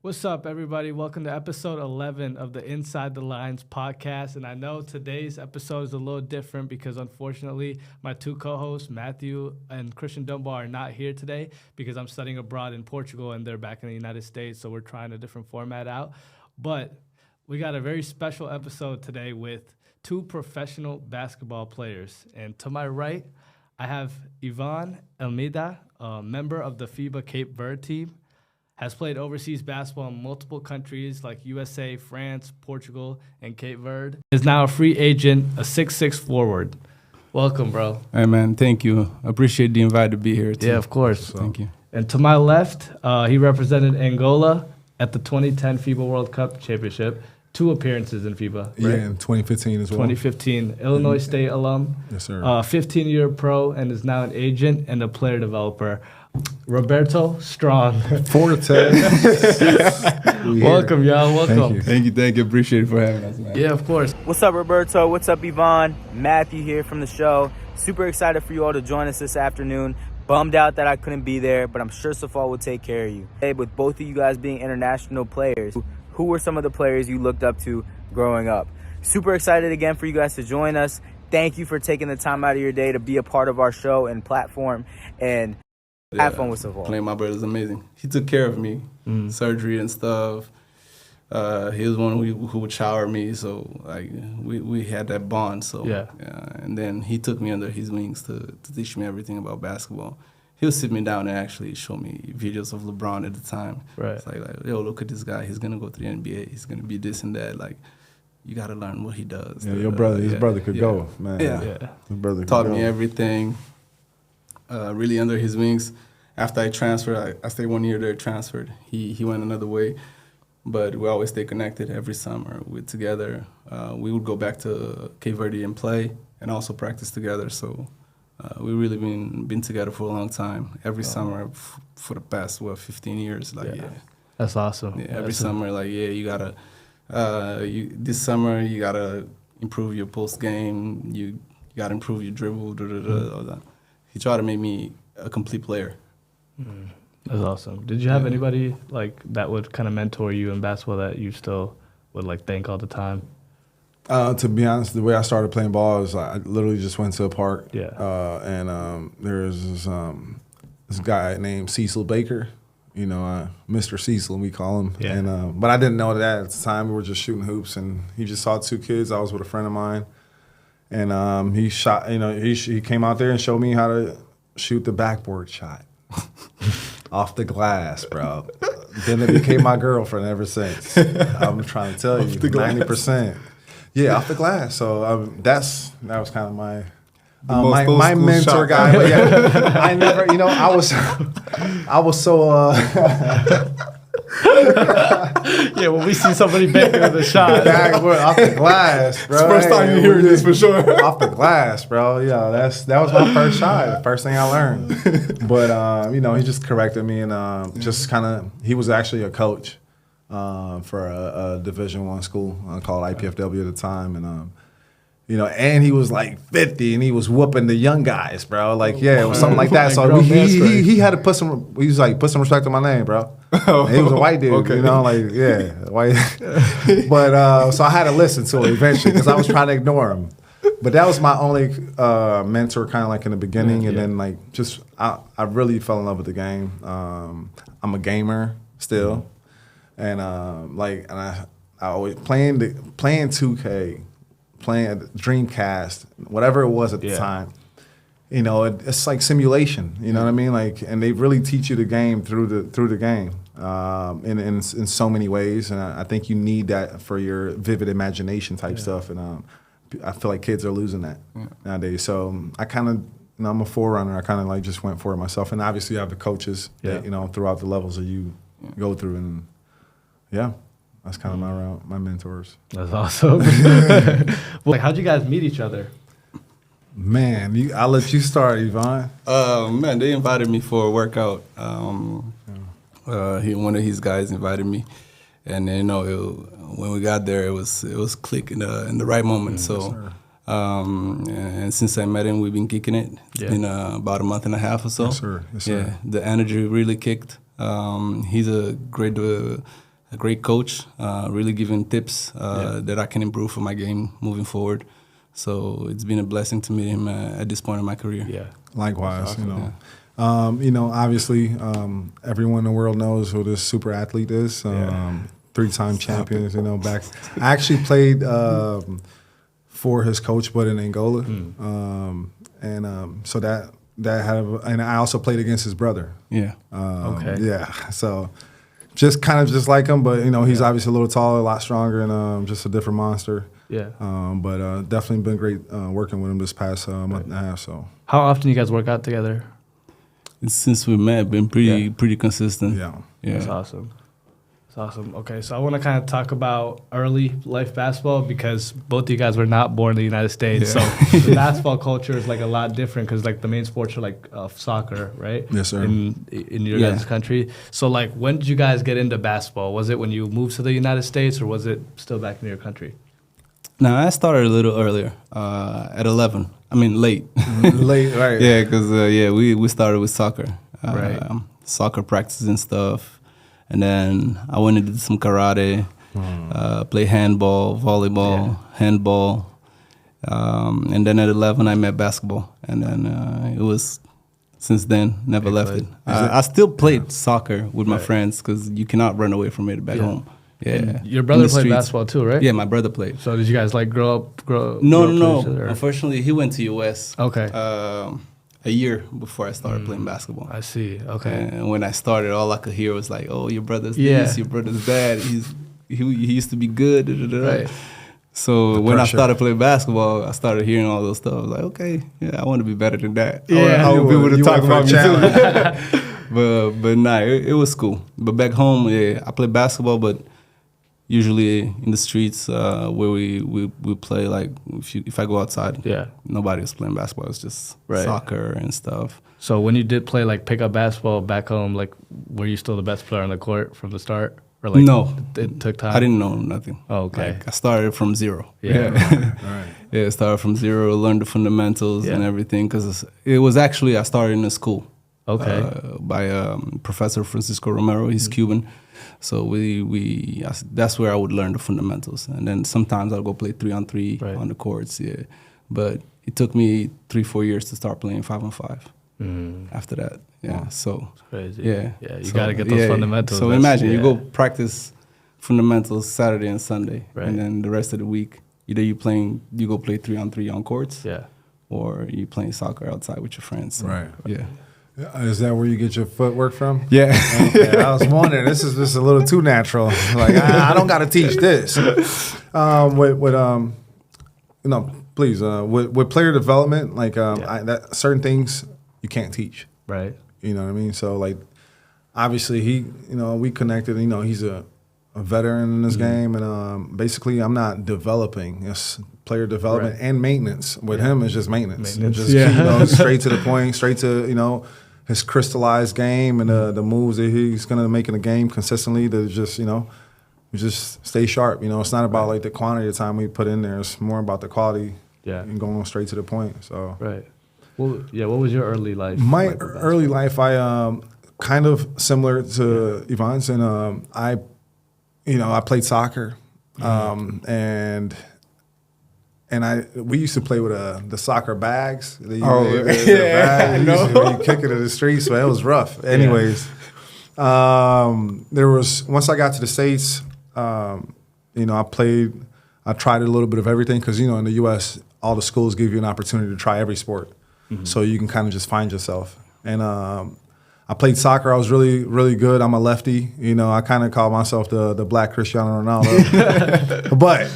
What's up, everybody? Welcome to episode 11 of the Inside the Lines podcast. And I know today's episode is a little different because, unfortunately, my two co-hosts, Matthew and Christian Dunbar, are not here today because I'm studying abroad in Portugal and they're back in the United States. So we're trying a different format out. But we got a very special episode today with two professional basketball players. And to my right, I have Ivan Almeida, a member of the Fiba Cape Verde team. Has played overseas basketball in multiple countries like USA, France, Portugal, and Cape Verde. Is now a free agent, a 6'6" forward. Welcome, bro. Hey, man, thank you. I appreciate the invite to be here, too. Yeah, of course. Thank you. And to my left, he represented Angola at the 2010 FIBA World Cup Championship. 2 appearances in FIBA, right? Yeah, in 2015 as well. 2015, Illinois State alum. Yes, sir. 15-year pro and is now an agent and a player developer. Roberto Strong. Forte. Welcome, y'all. Welcome. Thank you. Appreciate it for having us, man. Yeah, of course. What's up, Roberto? What's up, Yvonne? Matthew here from the show. Super excited for you all to join us this afternoon. Bummed out that I couldn't be there, but I'm sure Safal will take care of you. Hey, with both of you guys being international players, who were some of the players you looked up to growing up? Super excited again for you guys to join us. Thank you for taking the time out of your day to be a part of our show and platform, and have fun with Safal. Playing my brother is amazing. He took care of me, surgery and stuff. He was one who would shower me, so like we had that bond. So yeah. And then he took me under his wings to teach me everything about basketball. He'll sit me down and actually show me videos of LeBron at the time. Right. It's like, yo, look at this guy. He's gonna go to the NBA. He's gonna be this and that. Like, you gotta learn what he does. Yeah, his brother could go, man. Yeah. His brother could Taught go. me everything. Really under his wings. After I transferred, I stayed 1 year there, transferred. He went another way, but we always stay connected every summer. We're together. We would go back to Cape Verde and play and also practice together. So we've really been together for a long time. Every summer for the past, 15 years. Like, yeah. That's awesome. Yeah, every summer, like, yeah, you gotta, this summer you gotta improve your post game. You gotta improve your dribble, all that. He tried to make me a complete player. That's awesome. Did you have anybody like that would kind of mentor you in basketball that you still would like thank all the time? To be honest, the way I started playing ball is I literally just went to a park. Yeah. And there's this guy named Cecil Baker. You know, Mr. Cecil, we call him. Yeah. And but I didn't know that at the time. We were just shooting hoops, and he just saw 2 kids. I was with a friend of mine, and he shot. You know, he came out there and showed me how to shoot the backboard shot. Off the glass, bro. Then it became my girlfriend ever since. I'm trying to tell you, 90%. Yeah, off the glass. So that was kind of my mentor guy. But yeah, I never, I was so. Yeah, when we see somebody banking with a shot. Backward, off the glass, bro. It's the first time you're hearing this for sure. Off the glass, bro. Yeah, that was my first shot. The first thing I learned. But he just corrected me and just kind of. He was actually a coach for a Division I school called IPFW at the time, and and he was like 50, and he was whooping the young guys, bro. Like, yeah, it was something like that. So he had to put some. He was like, put some respect on my name, bro. And he was a white dude, okay. White. But so I had to listen to it eventually because I was trying to ignore him. But that was my only mentor, kind of like in the beginning, and then like just I really fell in love with the game. I'm a gamer still, and I always playing 2K. Playing Dreamcast, whatever it was at the time, it's like simulation. You know what I mean? Like, and they really teach you the game through the game, in so many ways. And I think you need that for your vivid imagination type stuff. And I feel like kids are losing that nowadays. So I kind of, I'm a forerunner. I kind of like just went for it myself. And obviously, you have the coaches, that, throughout the levels that you go through, and that's kind of my route, my mentors. That's awesome. Like, how'd you guys meet each other? Man, I'll let you start, Yvonne. Man, they invited me for a workout. One of his guys invited me, and when we got there, it was click in the right moment. And since I met him, we've been kicking it. It's been about a month and a half or so. Yes, sir. Yes, sir. Yeah, the energy really kicked. He's a great a great coach, really giving tips that I can improve for my game moving forward. So it's been a blessing to meet him at this point in my career. Yeah. Likewise, Awesome. Obviously, everyone in the world knows who this super athlete is. 3-time champions, back. I actually played for his coach, but in Angola. So that and I also played against his brother. Yeah. Okay. Yeah. So just kind of just like him, but, he's obviously a little taller, a lot stronger, and just a different monster. Yeah. But definitely been great working with him this past month and a half. So How often you guys work out together? Since we met, been pretty consistent. yeah. That's awesome. That's awesome. Okay, so I want to kind of talk about early life basketball because both of you guys were not born in the United States. So the basketball culture is like a lot different because like the main sports are like soccer, right? Yes, sir. In your guys' country. So like when did you guys get into basketball? Was it when you moved to the United States or was it still back in your country? No, I started a little earlier, at 11. I mean, late. Late, right? Yeah, because we started with soccer, Right. Soccer practice and stuff, and then I went and did some karate, play handball, volleyball, handball, and then at 11 I met basketball, and then it was since then never left it. I still played soccer with my friends because you cannot run away from it back home. Yeah, And your brother played basketball too, right? Yeah, my brother played. So did you guys like grow up? No. each other, or- Unfortunately, he went to US. Okay. A year before I started playing basketball. I see. Okay. And when I started, all I could hear was like, "Oh, your brother's Yeah. this, your brother's that. He used to be good." Da, da, da. Right. So when I pressure. started playing basketball, I started hearing all those stuff. I was like, "Okay, yeah, I want to be better than that." Yeah. I want people to You talk went for about a me too. but nah, it was cool. But back home, I played basketball, but usually in the streets where we play, like if I go outside, nobody was playing basketball. It's just soccer and stuff. So when you did play like pickup basketball back home, like were you still the best player on the court from the start? Or like No. it took time? I didn't know nothing. Oh, okay. Like, I started from zero. Yeah. Right. Yeah, I started from zero, learned the fundamentals and everything. Because it was actually, I started in a school. Okay. By Professor Francisco Romero. He's Cuban. So that's where I would learn the fundamentals. And then sometimes I'll go play 3-on-3 on the courts, But it took me 3-4 years to start playing 5-on-5 after that. Yeah, so. It's crazy. Yeah. Yeah, you got to get those fundamentals. So imagine you go practice fundamentals Saturday and Sunday. Right. And then the rest of the week, either you go play 3-on-3 on courts. Yeah. Or you playing soccer outside with your friends. So, Right. Yeah. Is that where you get your footwork from? Yeah. Okay, I was wondering. This is just a little too natural. Like I don't got to teach this. Please. With player development, like certain things you can't teach. Right. You know what I mean? So like, obviously we connected. He's a veteran in this game, and basically I'm not developing. It's player development and maintenance. With him, it's just maintenance. Just straight to the point, straight to his crystallized game and the moves that he's gonna make in the game consistently. To just stay sharp. It's not about like the quantity of time we put in there. It's more about the quality. Yeah. And going straight to the point. So right. Well, what was your early life? My like with early life, I kind of similar to Yvonne's, and I played soccer, and we used to play with the soccer bags. I know. You kick it in the streets, so it was rough. Anyways, there was once I got to the States, I tried a little bit of everything because in the U.S. all the schools give you an opportunity to try every sport, so you can kind of just find yourself. And I played soccer. I was really, really good. I'm a lefty. I kind of call myself the black Cristiano Ronaldo. But,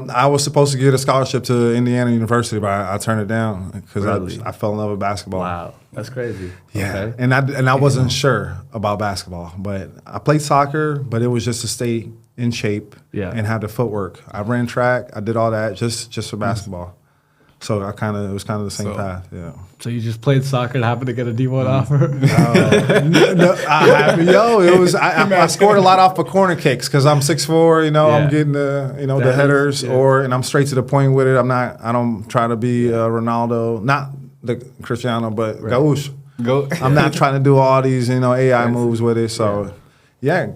I was supposed to get a scholarship to Indiana University, but I turned it down because I fell in love with basketball. Wow. That's crazy. Yeah. Okay. And I wasn't sure about basketball, but I played soccer, but it was just to stay in shape and have the footwork. I ran track. I did all that just for basketball. So it was kind of the same path, yeah. So you just played soccer and happened to get a D1 offer? I scored a lot off of corner kicks because I'm 6'4", I'm getting the headers, and I'm straight to the point with it. I don't try to be Ronaldo, not the Cristiano, but Gaucho. I'm not trying to do all these, AI moves with it. So, yeah,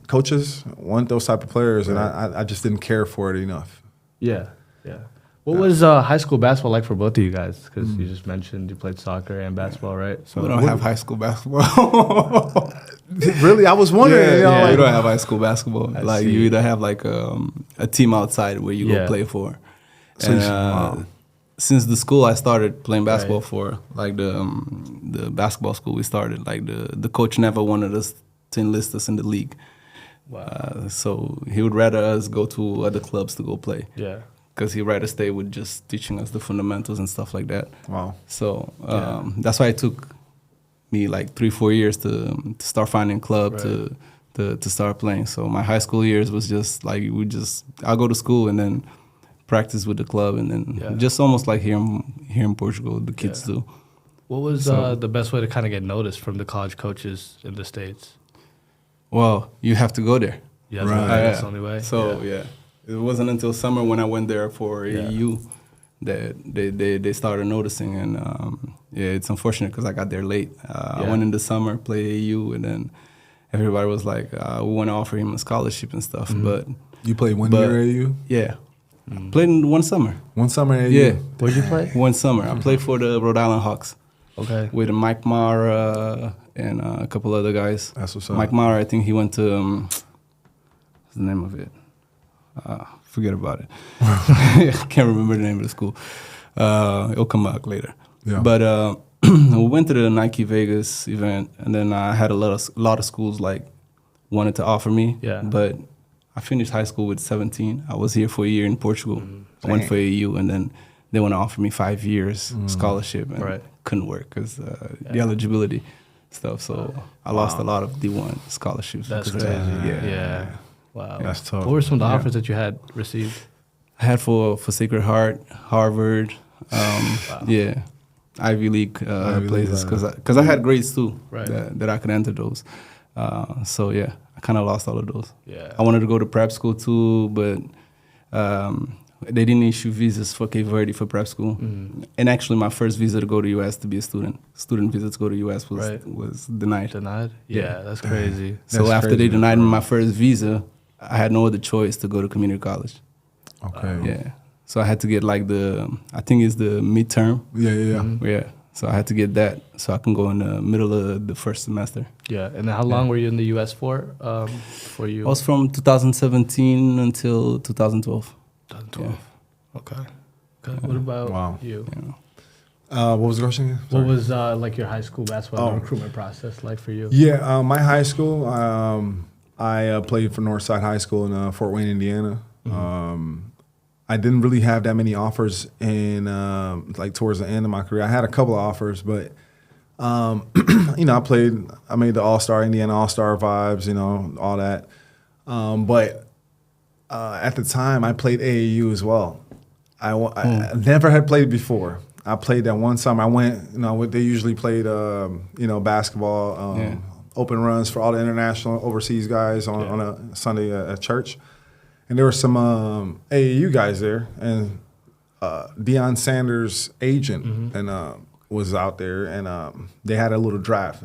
coaches want those type of players, and I just didn't care for it enough. Yeah, yeah. What was high school basketball like for both of you guys? Because you just mentioned you played soccer and basketball, right? So we don't have high school basketball. Really, I was wondering. We don't have high school basketball. You either have like a team outside where you go play for. So and, since the school I started playing basketball for, like the basketball school we started, like the coach never wanted us to enlist us in the league. Wow. So he would rather us go to other clubs to go play. Yeah. Because he'd rather stay with just teaching us the fundamentals and stuff like that. Wow. So that's why it took me like 3-4 years to start finding a club to start playing. So my high school years was just like I'll go to school and then practice with the club, and then just almost like here in Portugal, the kids do. What was the best way to kind of get noticed from the college coaches in the States? Well, you have to go there. Yeah, that's the only way. So it wasn't until summer when I went there for AAU that they started noticing, and it's unfortunate because I got there late. I went in the summer, played AAU, and then everybody was like, we want to offer him a scholarship and stuff. But you played one year AAU? Yeah. Played in one summer. One summer AAU? Yeah. Where'd you play? One summer. I played for the Rhode Island Hawks. Okay. With Mike Mara and a couple other guys. That's what's up. Mike Mara, I think he went to, what's the name of it? Forget about it. I can't remember the name of the school. It'll come back later. Yeah. But we went to the Nike Vegas event, and then I had a lot of schools like wanted to offer me. Yeah. But I finished high school with 17. I was here for a year in Portugal. I went for AU, and then they want to offer me 5 years scholarship, and couldn't work because the eligibility stuff. So I lost a lot of D1 scholarships. That's because crazy. of that. Yeah. Wow. That's tough. What were some of the offers that you had received? I had for Sacred Heart, Harvard, Ivy League places, because I had grades too that I could enter those. So yeah, I kind of lost all of those. Yeah. I wanted to go to prep school too, but they didn't issue visas for Cape Verde for prep school. And actually, my first visa to go to US to be a student visa to go to US was denied. Denied? Yeah, that's crazy. So after they denied me my first visa, I had no other choice to go to community college. Okay. Yeah. So I had to get like I think it's the midterm. Yeah. So I had to get that so I can go in the middle of the first semester. Yeah. And then how long were you in the U.S. for you? I was from 2017 until 2012. 2012. Okay. What about you? What was the question? What was like your high school basketball recruitment process like for you? Yeah, my high school, I played for Northside High School in Fort Wayne, Indiana. I didn't really have that many offers in like towards the end of my career. I had a couple of offers, but I made the All-Star, Indiana All-Star vibes, all that. But at the time, I played AAU as well. I never had played before. I played that one summer. I went, they usually played, basketball, open runs for all the international overseas guys on a Sunday at church. And there were some AAU guys there, and Deion Sanders' agent was out there, and they had a little draft.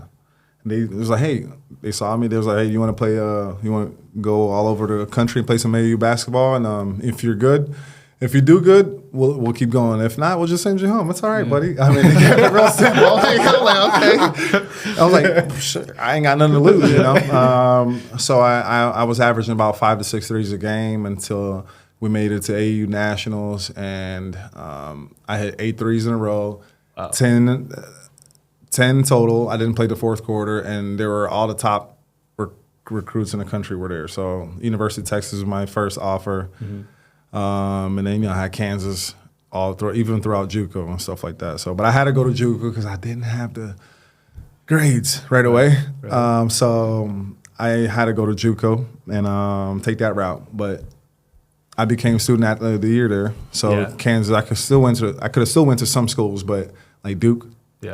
And it was like, hey, they saw me. They was like, hey, you want to play? You want to go all over the country and play some AAU basketball? And if you're good, if you do good, we'll keep going. If not, we'll just send you home. It's all right, buddy. I mean, they kept it real simple. I'm like, okay. I was like, sure, I ain't got nothing to lose, So I was averaging about 5 to 6 threes a game until we made it to AAU Nationals, and I had 8 threes in a row, 10 total. I didn't play the fourth quarter, and there were all the top recruits in the country were there. So University of Texas was my first offer. And then I had Kansas even throughout JUCO and stuff like that. So, but I had to go to JUCO because I didn't have the grades right away. So I had to go to JUCO and take that route. But I became student athlete of the year there. So Kansas, I could have still went to some schools, but like Duke, they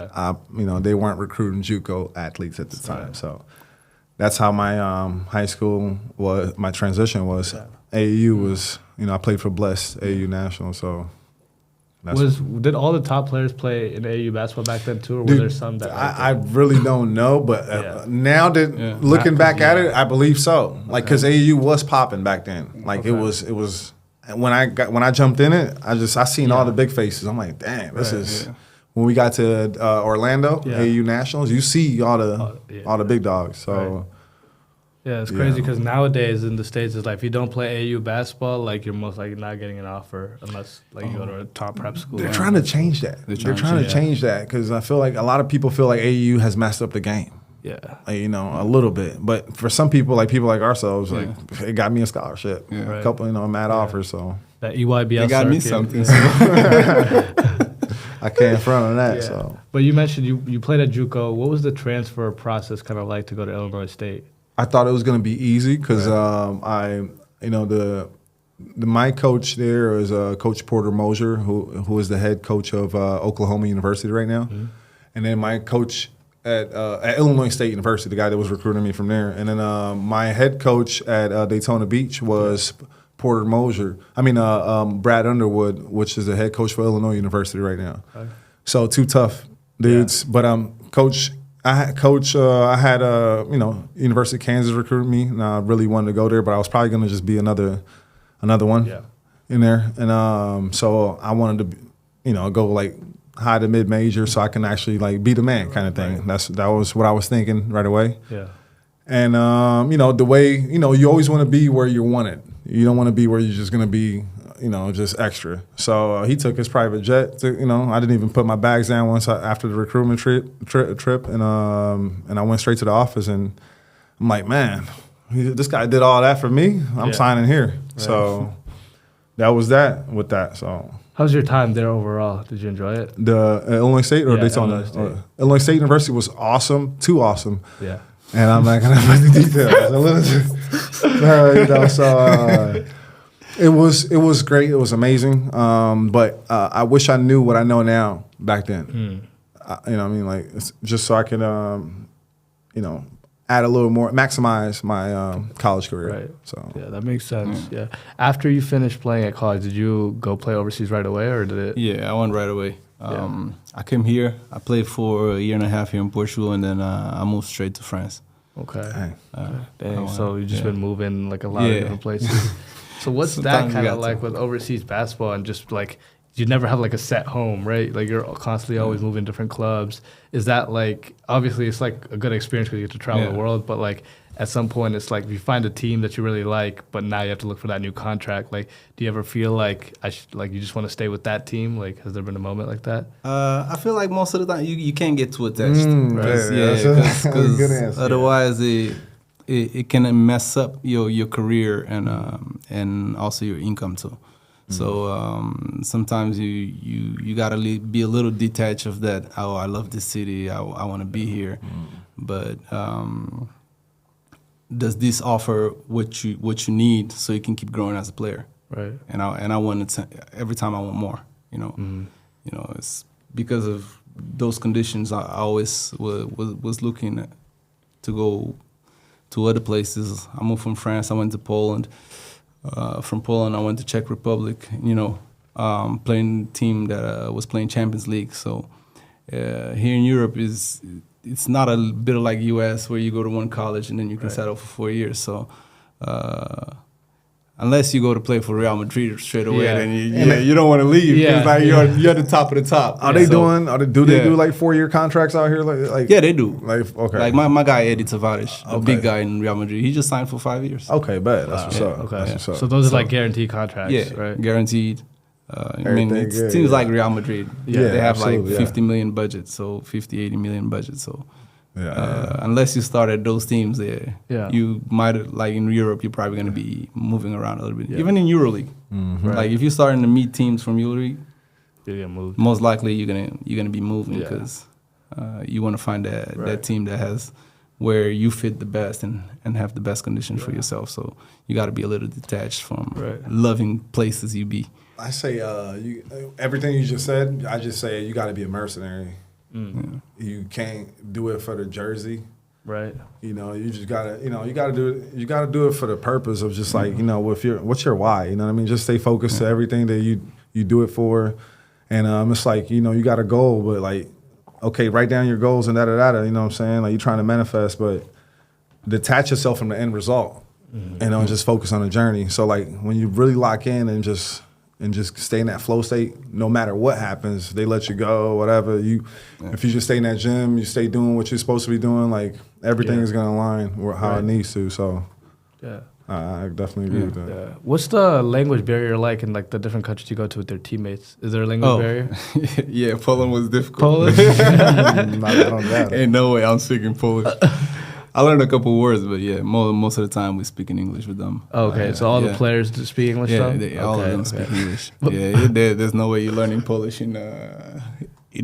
weren't recruiting JUCO athletes at the time. So that's how my high school was. My transition was. AAU was, I played for Blessed AAU National, so Did all the top players play in AAU basketball back then too, or Dude, were there some that? I really don't know, but now that looking back at it, I believe so. Like because AAU was popping back then. Like it was when I jumped in it, I seen all the big faces. I'm like, damn, this is. When we got to Orlando, AAU Nationals, you see all the big dogs. So. Yeah, it's crazy because nowadays in the States, it's like if you don't play AAU basketball, like you're most likely not getting an offer unless like you go to a top prep school. They're trying to change that. They're trying to change that because I feel like a lot of people feel like AAU has messed up the game. Yeah. Like, a little bit. But for some people, like people like ourselves, like it got me a scholarship. Yeah. A couple, mad offers. So that EYBL it got me circuit. something. So. I can't front on that. So. But you mentioned you played at JUCO. What was the transfer process kind of like to go to Illinois State? I thought it was going to be easy because my coach there is Coach Porter Mosier, who is the head coach of Oklahoma University right now, and then my coach at Illinois State University, the guy that was recruiting me from there, and then my head coach at Daytona Beach was Porter Mosier. Brad Underwood, which is the head coach for Illinois University right now. Okay. So two tough dudes, but Coach. I had University of Kansas recruit me, and I really wanted to go there, but I was probably going to just be another one in there, and so I wanted to, go like high to mid major, so I can actually like be the man kind of thing. Right. That was what I was thinking right away. Yeah, and the way you always want to be where you're wanted. You don't want to be where you're just going to be. Just extra. So he took his private jet. I didn't even put my bags down once after the recruitment trip, and I went straight to the office, and I'm like, man, this guy did all that for me. I'm signing here. Right. So that was that with that. So how was your time there overall? Did you enjoy it? The Illinois State or Daytona? Illinois State University was awesome, too awesome. Yeah. And I'm not gonna put the details. It was great. It was amazing. But I wish I knew what I know now back then. Just so I can, add a little more, maximize my college career. Right. So yeah, that makes sense. Yeah. After you finished playing at college, did you go play overseas right away, or did it? Yeah, I went right away. I came here. I played for a year and a half here in Portugal, and then I moved straight to France. Okay. Dang. So you've just been moving like a lot of different places. So what's that kind of like with overseas basketball and just like you never have like a set home, right? Like you're constantly always moving different clubs. Is that like obviously it's like a good experience because you get to travel the world, but like at some point it's like if you find a team that you really like, but now you have to look for that new contract. Like, do you ever feel like you just want to stay with that team? Like, has there been a moment like that? I feel like most of the time you can't get too attached. Because otherwise it can mess up your career and also your income too. So sometimes you gotta be a little detached of that. Oh, I love this city. I want to be here, but does this offer what you need so you can keep growing as a player? Right. And I want to every time I want more. It's because of those conditions. I always was looking to go to other places. I moved from France. I went to Poland. From Poland, I went to Czech Republic. Playing team that was playing Champions League. So here in Europe it's not a bit like U.S. where you go to one college and then you can settle for 4 years. So unless you go to play for Real Madrid straight away, then you don't want to leave because you're the top of the top. Do they do like 4-year contracts out here? Like yeah, they do. Like okay, like my guy Eddie Tavares, the big guy in Real Madrid, he just signed for 5 years. Okay, bet that's what's up. Okay, that's what's up. So those are like guaranteed contracts, right? Guaranteed. It seems like Real Madrid. They have like 50 million budget, so 50, 80 million budget. So unless you start at those teams there, you might, like in Europe, you're probably going to be moving around a little bit. Even in EuroLeague, like if you're starting to meet teams from EuroLeague, most likely you're gonna be moving because you want to find that team that has where you fit the best and have the best conditions for yourself. So you got to be a little detached from loving places you be. I say everything you just said. I just say you got to be a mercenary. You can't do it for the jersey, right? You just gotta, you gotta do it. You gotta do it for the purpose of just like, what's your why? You know what I mean? Just stay focused to everything that you do it for, And it's like, you know, you got a goal, but like, okay, write down your goals and da-da-da-da, you know what I'm saying? Like, you're trying to manifest, but detach yourself from the end result and just focus on the journey. So, like, when you really lock in and just stay in that flow state, no matter what happens, they let you go, whatever. If you just stay in that gym, you stay doing what you're supposed to be doing, like, everything is going to align how it needs to. So, I definitely agree with that. Yeah. What's the language barrier like in like the different countries you go to with their teammates? Is there a language barrier? Yeah, Poland was difficult. Polish? Ain't no way I'm speaking Polish. I learned a couple words, but yeah, most of the time we speak in English with them. Okay, so all the players speak English. Yeah, all of them speak English. There's no way you're learning Polish in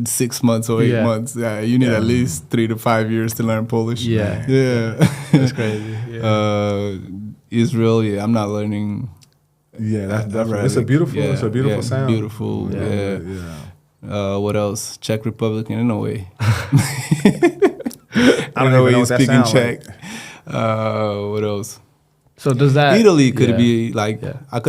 6 months or 8 months. Yeah, you need at least 3 to 5 years to learn Polish. Yeah, that's crazy. Yeah. Israel, I'm not learning. Yeah, that's definitely. It's a beautiful sound. Beautiful. Yeah. What else? Czech Republic. No way. I don't know where you speak in Czech. What else? So does that Italy could be like I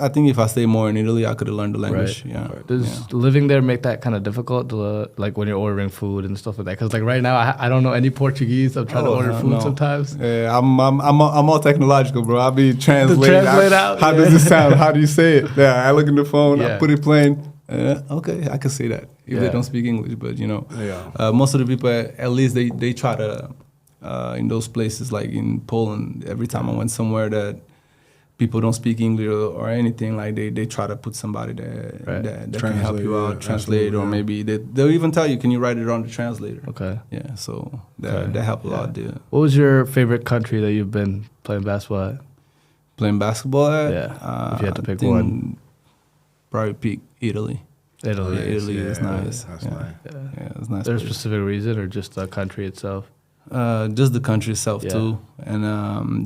think if I stay more in Italy, I could have learned the language. Right. Yeah. Does living there make that kind of difficult to, like when you're ordering food and stuff like that? Because like right now I don't know any Portuguese. I'm trying to order food sometimes. Yeah, I'm all technological, bro. I'll be translating. Translate out. How does it sound? How do you say it? Yeah, I look in the phone. I put it playing. Okay, I can say that if they don't speak English, but you know, most of the people at least they try to. In those places, like in Poland, every time I went somewhere that people don't speak English or anything, like they try to put somebody that can help you out, translate, or maybe they'll even tell you, can you write it on the translator? Okay. Yeah, so that helped a lot, dude. What was your favorite country that you've been playing basketball at? Playing basketball at? Yeah, if you had to pick one. Probably pick Italy. Italy is nice. That's nice. Yeah, it's nice. Is there a specific reason or just the country itself? Just the country itself too, and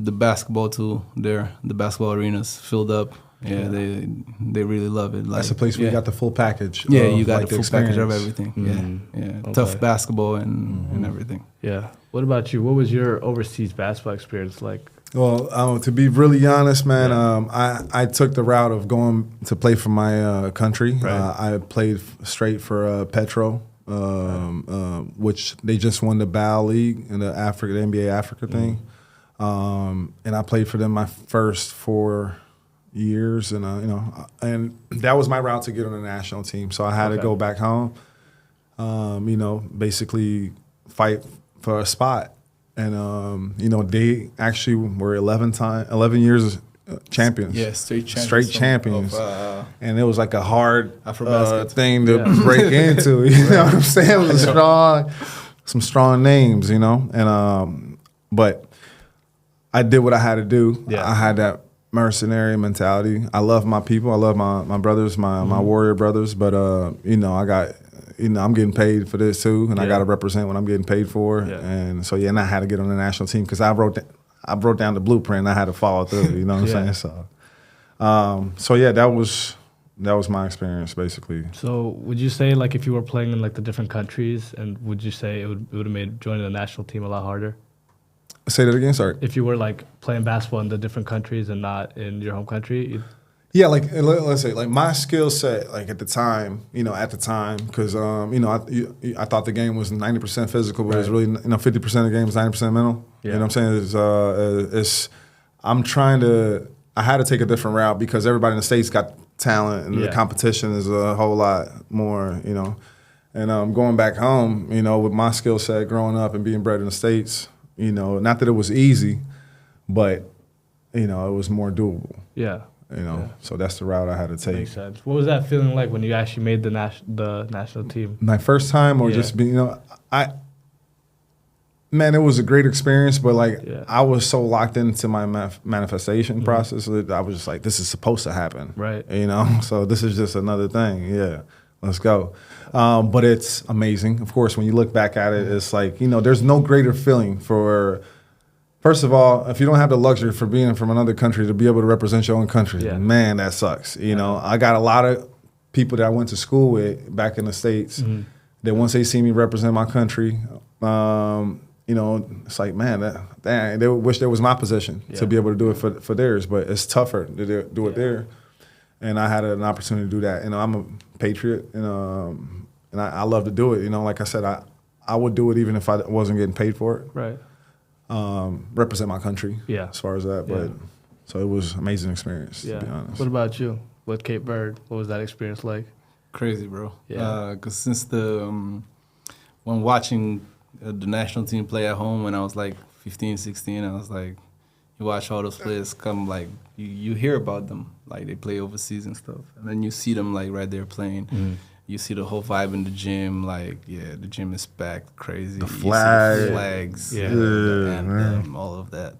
the basketball too. There, the basketball arenas filled up. Yeah, they really love it. Like, that's a place where you got the full package. Yeah, you got the full package of everything. Okay. Tough basketball and everything. Yeah. What about you? What was your overseas basketball experience like? Well, to be really honest, man, I took the route of going to play for my country. Right. I played straight for Petro. Which they just won the BAL League in the NBA Africa thing, and I played for them my first 4 years, and and that was my route to get on the national team. So I had to go back home, basically fight for a spot, and they actually were 11 years. Champions. Yeah, straight champions. And it was like a hard thing to break into. You know what I'm saying? It was some strong names, And but I did what I had to do. Yeah. I had that mercenary mentality. I love my people. I love my brothers, my warrior brothers. But I got I'm getting paid for this too, and I got to represent what I'm getting paid for. Yeah. And so and I had to get on the national team because I wrote down the blueprint and I had to follow through, you know what I'm saying? So, that was my experience basically. So would you say like if you were playing in like the different countries, and would you say it would have made joining the national team a lot harder? Say that again, sorry. If you were like playing basketball in the different countries and not in your home country? Yeah, like let's say like my skill set, like at the time, because I thought the game was 90% physical, but it's really 50% of the game is 90% mental. Yeah. You know what I'm saying? I had to take a different route because everybody in the States got talent and the competition is a whole lot more, And going back home, with my skill set growing up and being bred in the States, not that it was easy, but it was more doable. Yeah. So that's the route I had to take. Makes sense. What was that feeling like when you actually made the national team? My first time, or just being, it was a great experience. But I was so locked into my manifestation process that I was just like, this is supposed to happen, right? So this is just another thing. Yeah, let's go. But it's amazing. Of course, when you look back at it, it's like there's no greater feeling for. First of all, if you don't have the luxury for being from another country to be able to represent your own country, man, that sucks. I got a lot of people that I went to school with back in the States that once they see me represent my country, it's like, man, they wish there was my position to be able to do it for theirs, but it's tougher to do it there. and I had an opportunity to do that. I'm a patriot, and I love to do it. Like I said, I would do it even if I wasn't getting paid for it. Right. Represent my country. Yeah. As far as that, but so it was an amazing experience. To be honest. What about you with Cape Verde? What was that experience like? Crazy, bro. Yeah. Because since when watching the national team play at home when I was like 15, 16, I was like, you watch all those players come, like, you hear about them, like they play overseas and stuff. And then you see them, like, right there playing. Mm-hmm. You see the whole vibe in the gym, like, the gym is packed, crazy. The You see flag. the flags, Yeah. the anthem, all of that.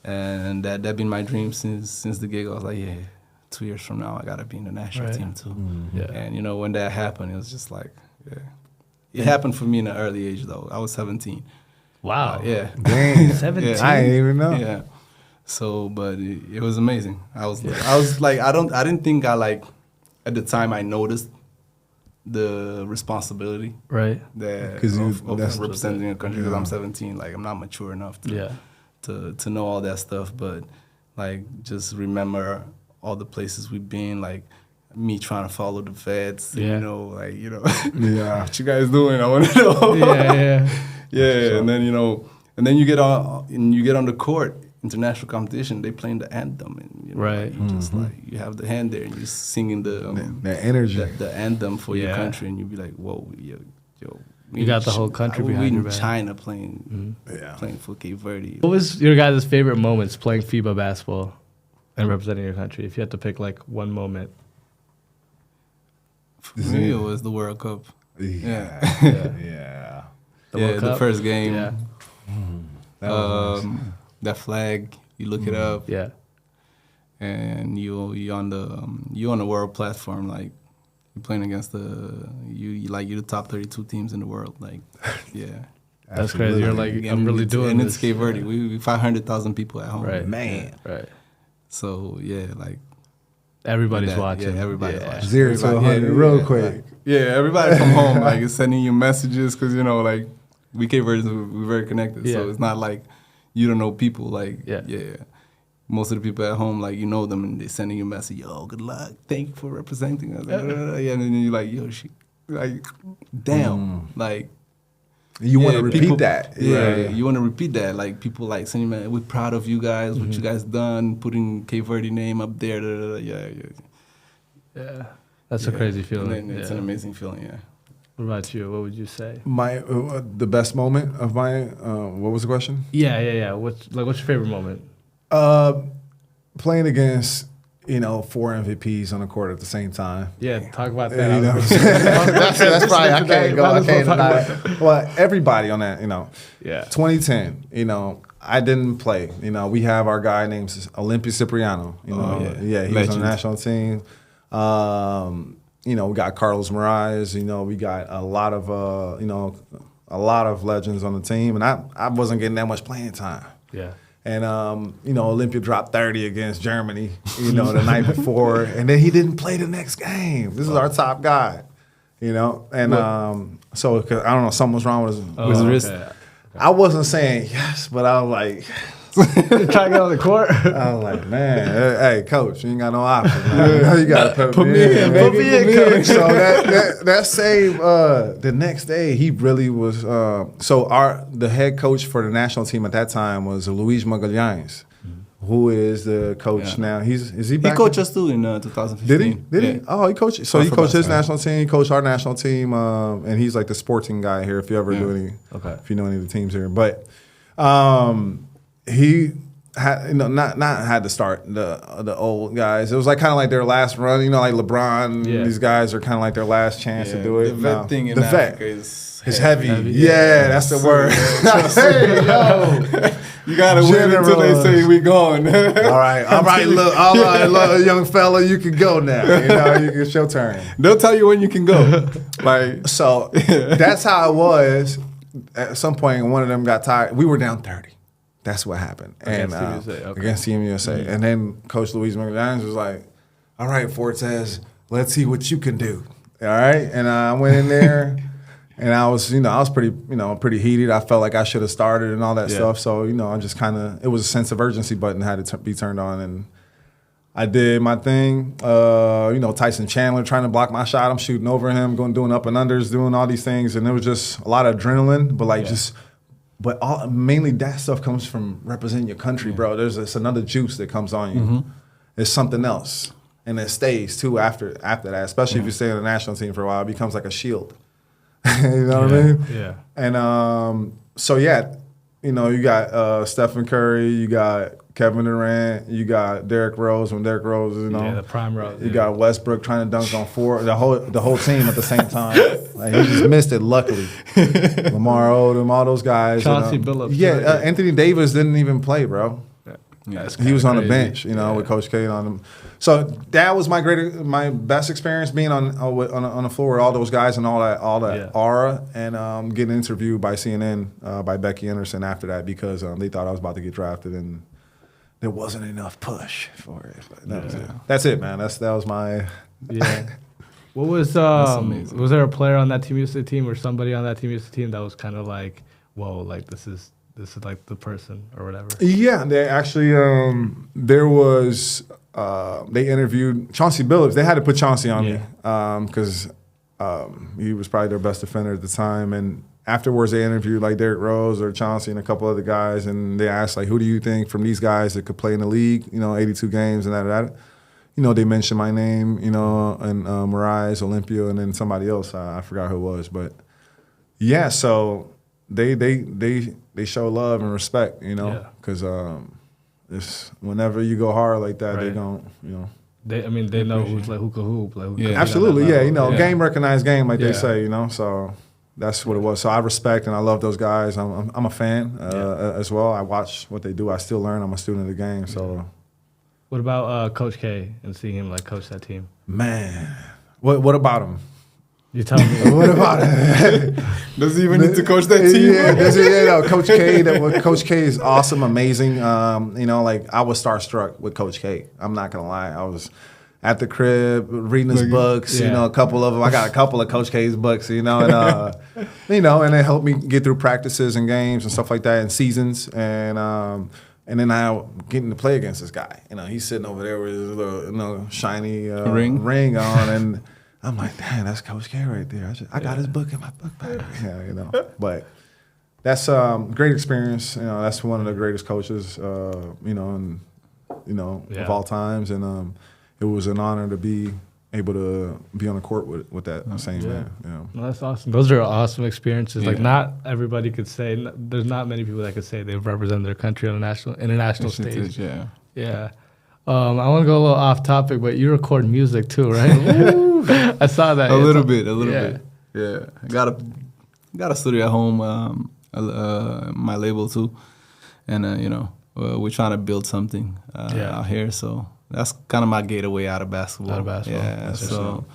And that been my dream since the gig. I was like, 2 years from now, I got to be in the national team, too. Mm-hmm. Yeah. And, when that happened, it was just like, It happened for me in an early age, though. I was 17. Wow. Yeah. Dang. 17. I didn't even know. Yeah. So, but it was amazing. I was like, I didn't think at the time I noticed the responsibility Right. that 'Cause of that's- representing a country because I'm 17. Like, I'm not mature enough to know all that stuff. But like, just remember all the places we've been. Like, me trying to follow the vets. Yeah. And, Yeah. what you guys doing? I want to know. Yeah, and then and then you get on the court, international competition. They playing the anthem, and Right. you just like you have the hand there, and you're singing That energy. the anthem for your Yeah. country, and you be like, whoa, yo. You got the whole country we behind in your back. China playing Yeah. playing for Cape Verde. What was your guys' favorite moments playing FIBA basketball and representing your country? If you had to pick like one moment. For me, it was the World Cup. Yeah. The World The Cup? first game. Yeah. That was nice. That flag, you look it up. Yeah. And you on the world platform, like you're playing against you're the top 32 teams in the world, like That's crazy. You're like, I'm really doing and this. it's Cape Verde. We 500,000 people at home. Right. Man. Right. So like everybody's that, watching. Yeah, everybody's watching. 0 to 100 real quick. Yeah, everybody from home like is sending you messages because like we Cape Verdeans, we're very connected. So Yeah. it's not like you don't know people. Like Yeah. most of the people at home, like, you know them, and they're sending you a message, yo, good luck, thank you for representing us. Yeah, and then you're like, yo, like, damn, like. You want to repeat people, that. Yeah, you want to repeat that. Like, people like sending me, we're proud of you guys, what you guys done, putting Cape Verde name up there. Yeah. That's a crazy feeling. And then it's an amazing feeling, yeah. What about you? What would you say? My the best moment of my what was the question? Yeah. What's your favorite moment? Playing against 4 MVPs on the court at the same time. Yeah, talk about Yeah, that. that's probably I can't go. I Might as well can't talk deny about it. Well, everybody on that, Yeah. 2010. I didn't play. We have our guy named Olympia Cipriano. He was on the national team. We got Carlos Moraes. We got a lot of legends on the team, and I wasn't getting that much playing time. Yeah. And Olympia dropped 30 against Germany, the night before, and then he didn't play the next game. This is our top guy, and so 'cause I don't know, something was wrong with his wrist. Okay. I wasn't saying yes, but I was like, Trying to get on the court. I was like, man, hey, coach, you ain't got no option. Man. You got to put me in, Put me in, coach. So that save, the next day, he really was. The head coach for the national team at that time was Luis Magalhães, who is the coach now. Is he back? He coached us too in 2015. Did he? Did he? Oh, he coached. So he coached his basketball. national team. He coached our national team, and he's like the sporting guy here. If you ever do any, if you know any of the teams here, but he had not had to start the old guys. It was like kind of like their last run. Like LeBron. Yeah. These guys are kind of like their last chance to do it. The vet thing in the Africa is it's heavy. Heavy. Yeah, that's the word. Hey, yo. You gotta wait until they say we going. All right, look, young fella, you can go now. It's your turn. They'll tell you when you can go. Like, So that's how it was. At some point, one of them got tired. We were down 30. That's what happened. Against Team USA, okay. Against Team USA. And then Coach Luis Magalhães was like, all right, Fortes, let's see what you can do. All right? And I went in there, and I was pretty heated. I felt like I should have started and all that stuff. So, I just kind of, it was a sense of urgency button had to be turned on. And I did my thing. Tyson Chandler trying to block my shot. I'm shooting over him, doing up and unders, doing all these things, and it was just a lot of adrenaline. But mainly that stuff comes from representing your country, bro. It's another juice that comes on you. It's something else, and it stays too after that. Especially if you stay on the national team for a while, it becomes like a shield. You know what I mean? Yeah. And you got Stephen Curry, you got Kevin Durant, you got Derrick Rose when Derrick Rose, the prime Rose. You got Westbrook trying to dunk on the whole team at the same time. Like, he just missed it, luckily. Lamar Odom, all those guys. Chauncey Billups. Anthony Davis didn't even play, bro. Yeah, He was on the bench, with Coach K on him. So that was my best experience, being on the floor with all those guys and all that aura, and getting interviewed by CNN by Becky Anderson after that, because they thought I was about to get drafted and there wasn't enough push for it. But that was it. That's it, man. That was my. Yeah. What was was there a player on that Team USA team or somebody on that Team USA team that was kind of like, whoa, like this is like the person or whatever? Yeah, they actually there was they interviewed Chauncey Billups. They had to put Chauncey on me because he was probably their best defender at the time. And afterwards, they interviewed like Derrick Rose or Chauncey and a couple other guys, and they asked like, who do you think from these guys that could play in the league? 82 games and that. They mentioned my name, and Mariah, Olympia, and then somebody else. I forgot who it was, but yeah. So they show love and respect, because it's whenever you go hard like that, they don't, They know who's like who can hoop, like who can absolutely, game recognized game, like they say, So that's what it was. So I respect and I love those guys. I'm a fan as well. I watch what they do. I still learn. I'm a student of the game. So, what about Coach K and seeing him like coach that team? Man, what about him? You tell me. What about it? Does he even need to coach that team? Yeah, Coach K. Coach K is awesome, amazing. I was starstruck with Coach K. I'm not gonna lie. I was at the crib reading his books. A couple of them. I got a couple of Coach K's books. And and it helped me get through practices and games and stuff like that, and seasons. And then I getting to play against this guy. He's sitting over there with his little shiny ring on, and I'm like, damn, that's Coach K right there. I got his book in my book bag. But that's great experience. That's one of the greatest coaches, of all times. And it was an honor to be able to be on the court with that same man. Well, that's awesome. Those are awesome experiences. Like, not everybody could say. There's not many people that could say they've represented their country on a international stage. Yeah. I want to go a little off topic, but you record music too, right? I saw that. A little bit. Yeah, I got a studio at home, my label too, and we're trying to build something out here. So that's kind of my gateway out of basketball. Yeah. So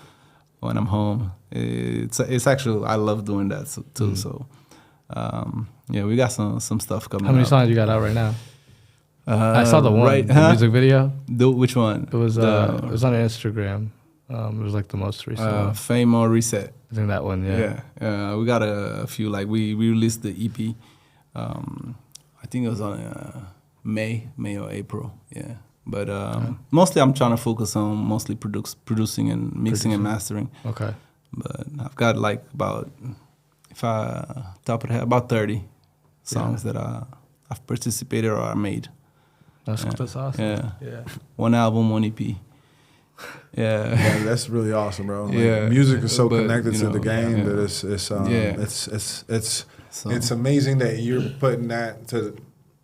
when I'm home, it's actually, I love doing that too. So we got some stuff coming. How many songs you got out right now? I saw the one the music video. Which one? It was on Instagram. It was like the most recent one. Fame or Reset. I think that one. Yeah. We got a few. Like we released the EP. I think it was on May or April. Yeah. But mostly I'm trying to focus on mostly producing and mixing and mastering. Okay. But I've got like about, top of the head, about 30 songs that I've participated or I made. That's awesome. Yeah. One album, one EP. Yeah, that's really awesome, bro. Music is so connected to the game that it's amazing that you're putting that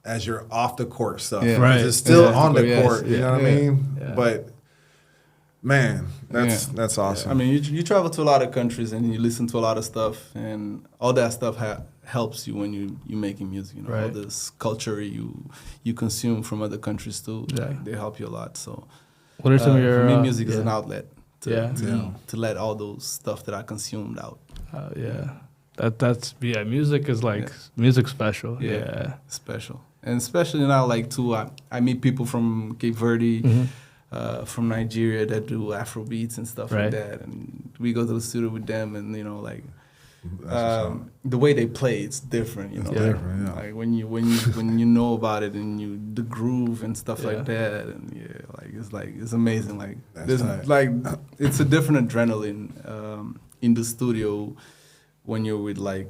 as your off the court stuff. Yeah. Right. It's still on the court. Yes. You know what I mean? Yeah. But man, that's awesome. I mean, you travel to a lot of countries and you listen to a lot of stuff, and all that stuff helps you when you making music. All this culture you consume from other countries too. Like, they help you a lot. So, what are some of your? For me, music is an outlet to let all those stuff that I consumed out. That's music is like music special. Yeah, special, and especially now, like too, I meet people from Cape Verde. From Nigeria that do Afro beats and stuff like that, and we go to the studio with them, and the way they play, it's different. It's different, like when you know about it and the groove and stuff like that, and it's amazing. Like there's nice. like it's a different adrenaline in the studio when you're with like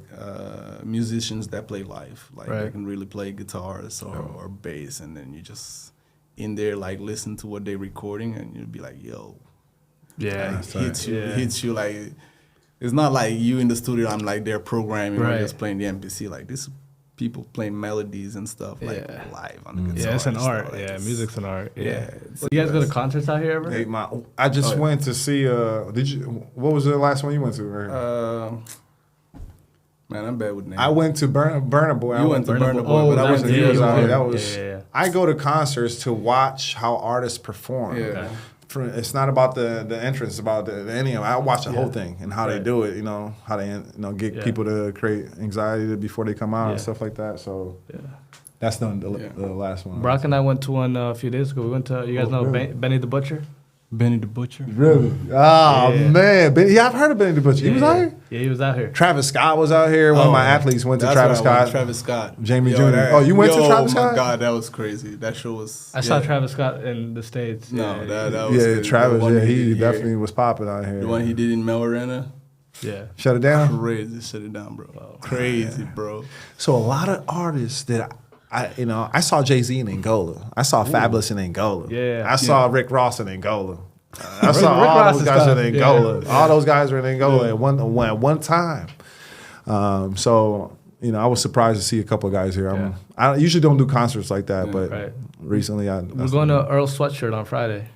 musicians that play live, like they can really play guitars or bass, and then you just in there like listen to what they're recording, and you'd be like, yo, it hits you like it's not like you in the studio. I'm like they're programming or just playing the MPC. Like this people playing melodies and stuff like live on the guitar. Yeah, it's an art. Like Music's an art. Yeah. You guys go to concerts out here ever? Hey, I just went to see. What was the last one you went to? Man, I'm bad with names. I went to Burna Boy. You went to Burna Boy, but I went to years out here. that That was. I go to concerts to watch how artists perform. Yeah. It's not about the entrance, it's about the ending. I watch the whole thing and how they do it. How they get people to create anxiety before they come out and stuff like that. So that's the last one. Brock and I went to one a few days ago. We went to, you guys know Benny the Butcher? Benny the Butcher. Really? Oh man, I've heard of Benny the Butcher. He was out here. Yeah, he was out here. Travis Scott was out here. One of my athletes went to Travis Scott. Travis Scott. Jamie Jr. You went to Travis Scott? Oh my God, that was crazy. That show was. I saw Travis Scott in the States. No, that was. Travis. He definitely was popping out here. The one he did in Mel Arena. Yeah. Shut it down. Crazy, shut it down, bro. Wow. Crazy, bro. So a lot of artists that I saw Jay-Z in Angola. I saw Fabulous in Angola. Yeah. I saw Rick Ross in Angola. I saw all those guys in Angola. Yeah. All those guys were in Angola at one time. So I was surprised to see a couple of guys here. I usually don't do concerts like that, but recently we're going to Earl Sweatshirt on Friday.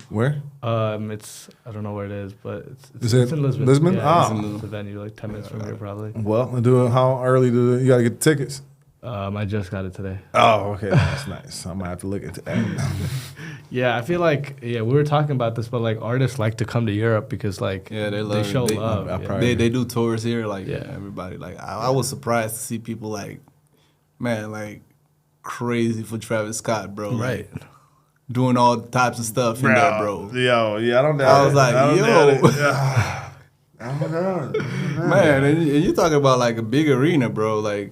Where? It's I don't know where it is, but it's in Lisbon. Lisbon? Yeah, it's a venue like 10 minutes from here probably. Well, how early you got to get the tickets? I just got it today. Oh, okay, that's nice. I'm gonna have to look into that. Yeah, I feel like we were talking about this, but like artists like to come to Europe because like they show love. They do tours here, like everybody. Like I was surprised to see people like, man, like crazy for Travis Scott, bro. Right. Like, doing all types of stuff in there, bro. Yo, I don't doubt I was like, man, and you talking about like a big arena, bro. Like,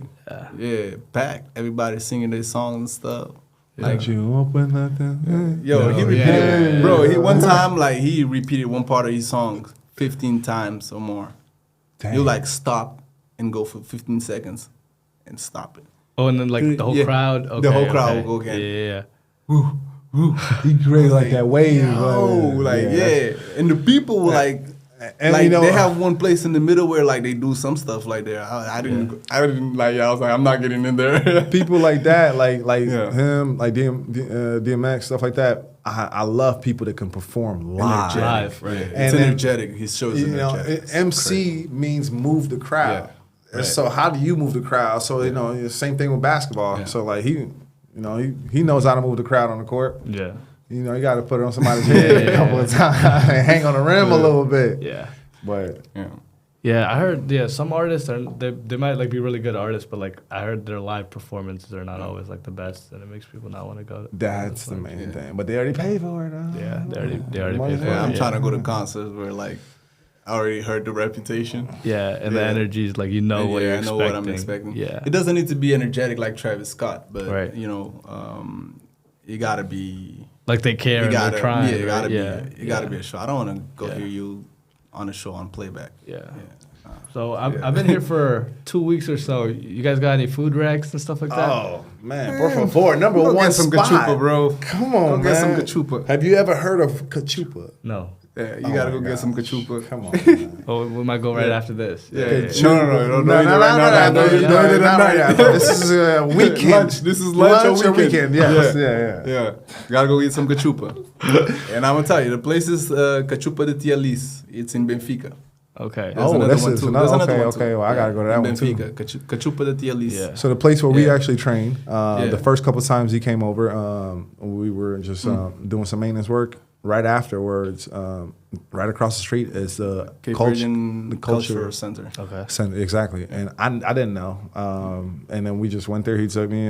packed. Everybody singing their songs and stuff. Like you open nothing. Yo, he repeated, bro. One time, like he repeated one part of his song 15 times or more. Dang. You like stop and go for 15 seconds and stop it. Oh, and then like the whole crowd. Okay, the whole crowd will go again. Yeah. Woo, woo. He created like that wave. And the people were like. And like they have one place in the middle where like they do some stuff like there. I didn't like. I was like, I'm not getting in there. People like that, like him, like DMX, stuff like that. I love people that can perform live. Right? And it's energetic. His show is energetic. MC means move the crowd. Yeah. Right. So how do you move the crowd? So same thing with basketball. Yeah. So like he knows how to move the crowd on the court. Yeah. You got to put it on somebody's head a couple of times and hang on the rim a little bit. Yeah. But I heard some artists they might like be really good artists, but like I heard their live performances are not always like the best, and it makes people not want to go. That's the main thing. But they already paid for it. Yeah, they already paid for it. I'm trying to go to concerts where like I already heard the reputation. Yeah, and the energy is like what you're expecting. I know what I'm expecting. Yeah. It doesn't need to be energetic like Travis Scott, but you gotta be. Like they care and they're trying. It gotta be a show. I don't want to go hear you on a show on playback. So I've been here for 2 weeks or so. You guys got any food racks and stuff like that? Oh man, por favor, number one some spot. cachupa, bro. Come on, get man. some cachupa. Have you ever heard of cachupa? No. Yeah, you gotta go get some cachupa. Come on. Man. Oh, we might go right after this. No. This is a weekend. Lunch. This is lunch or weekend. Yes. Yeah. Gotta go get some cachupa. And I'm gonna tell you, the place is Cachupa de Tia Liz. It's in Benfica. Okay. This is another. Okay. Well, I gotta go to that one too. Benfica, Cachupa de Tia Liz. Yeah. So the place where we actually trained. The first couple times he came over, we were just doing some maintenance work. Right afterwards, right across the street is the Cape Verde and Culture Center. Okay. Exactly. And I didn't know. And then we just went there. He took me,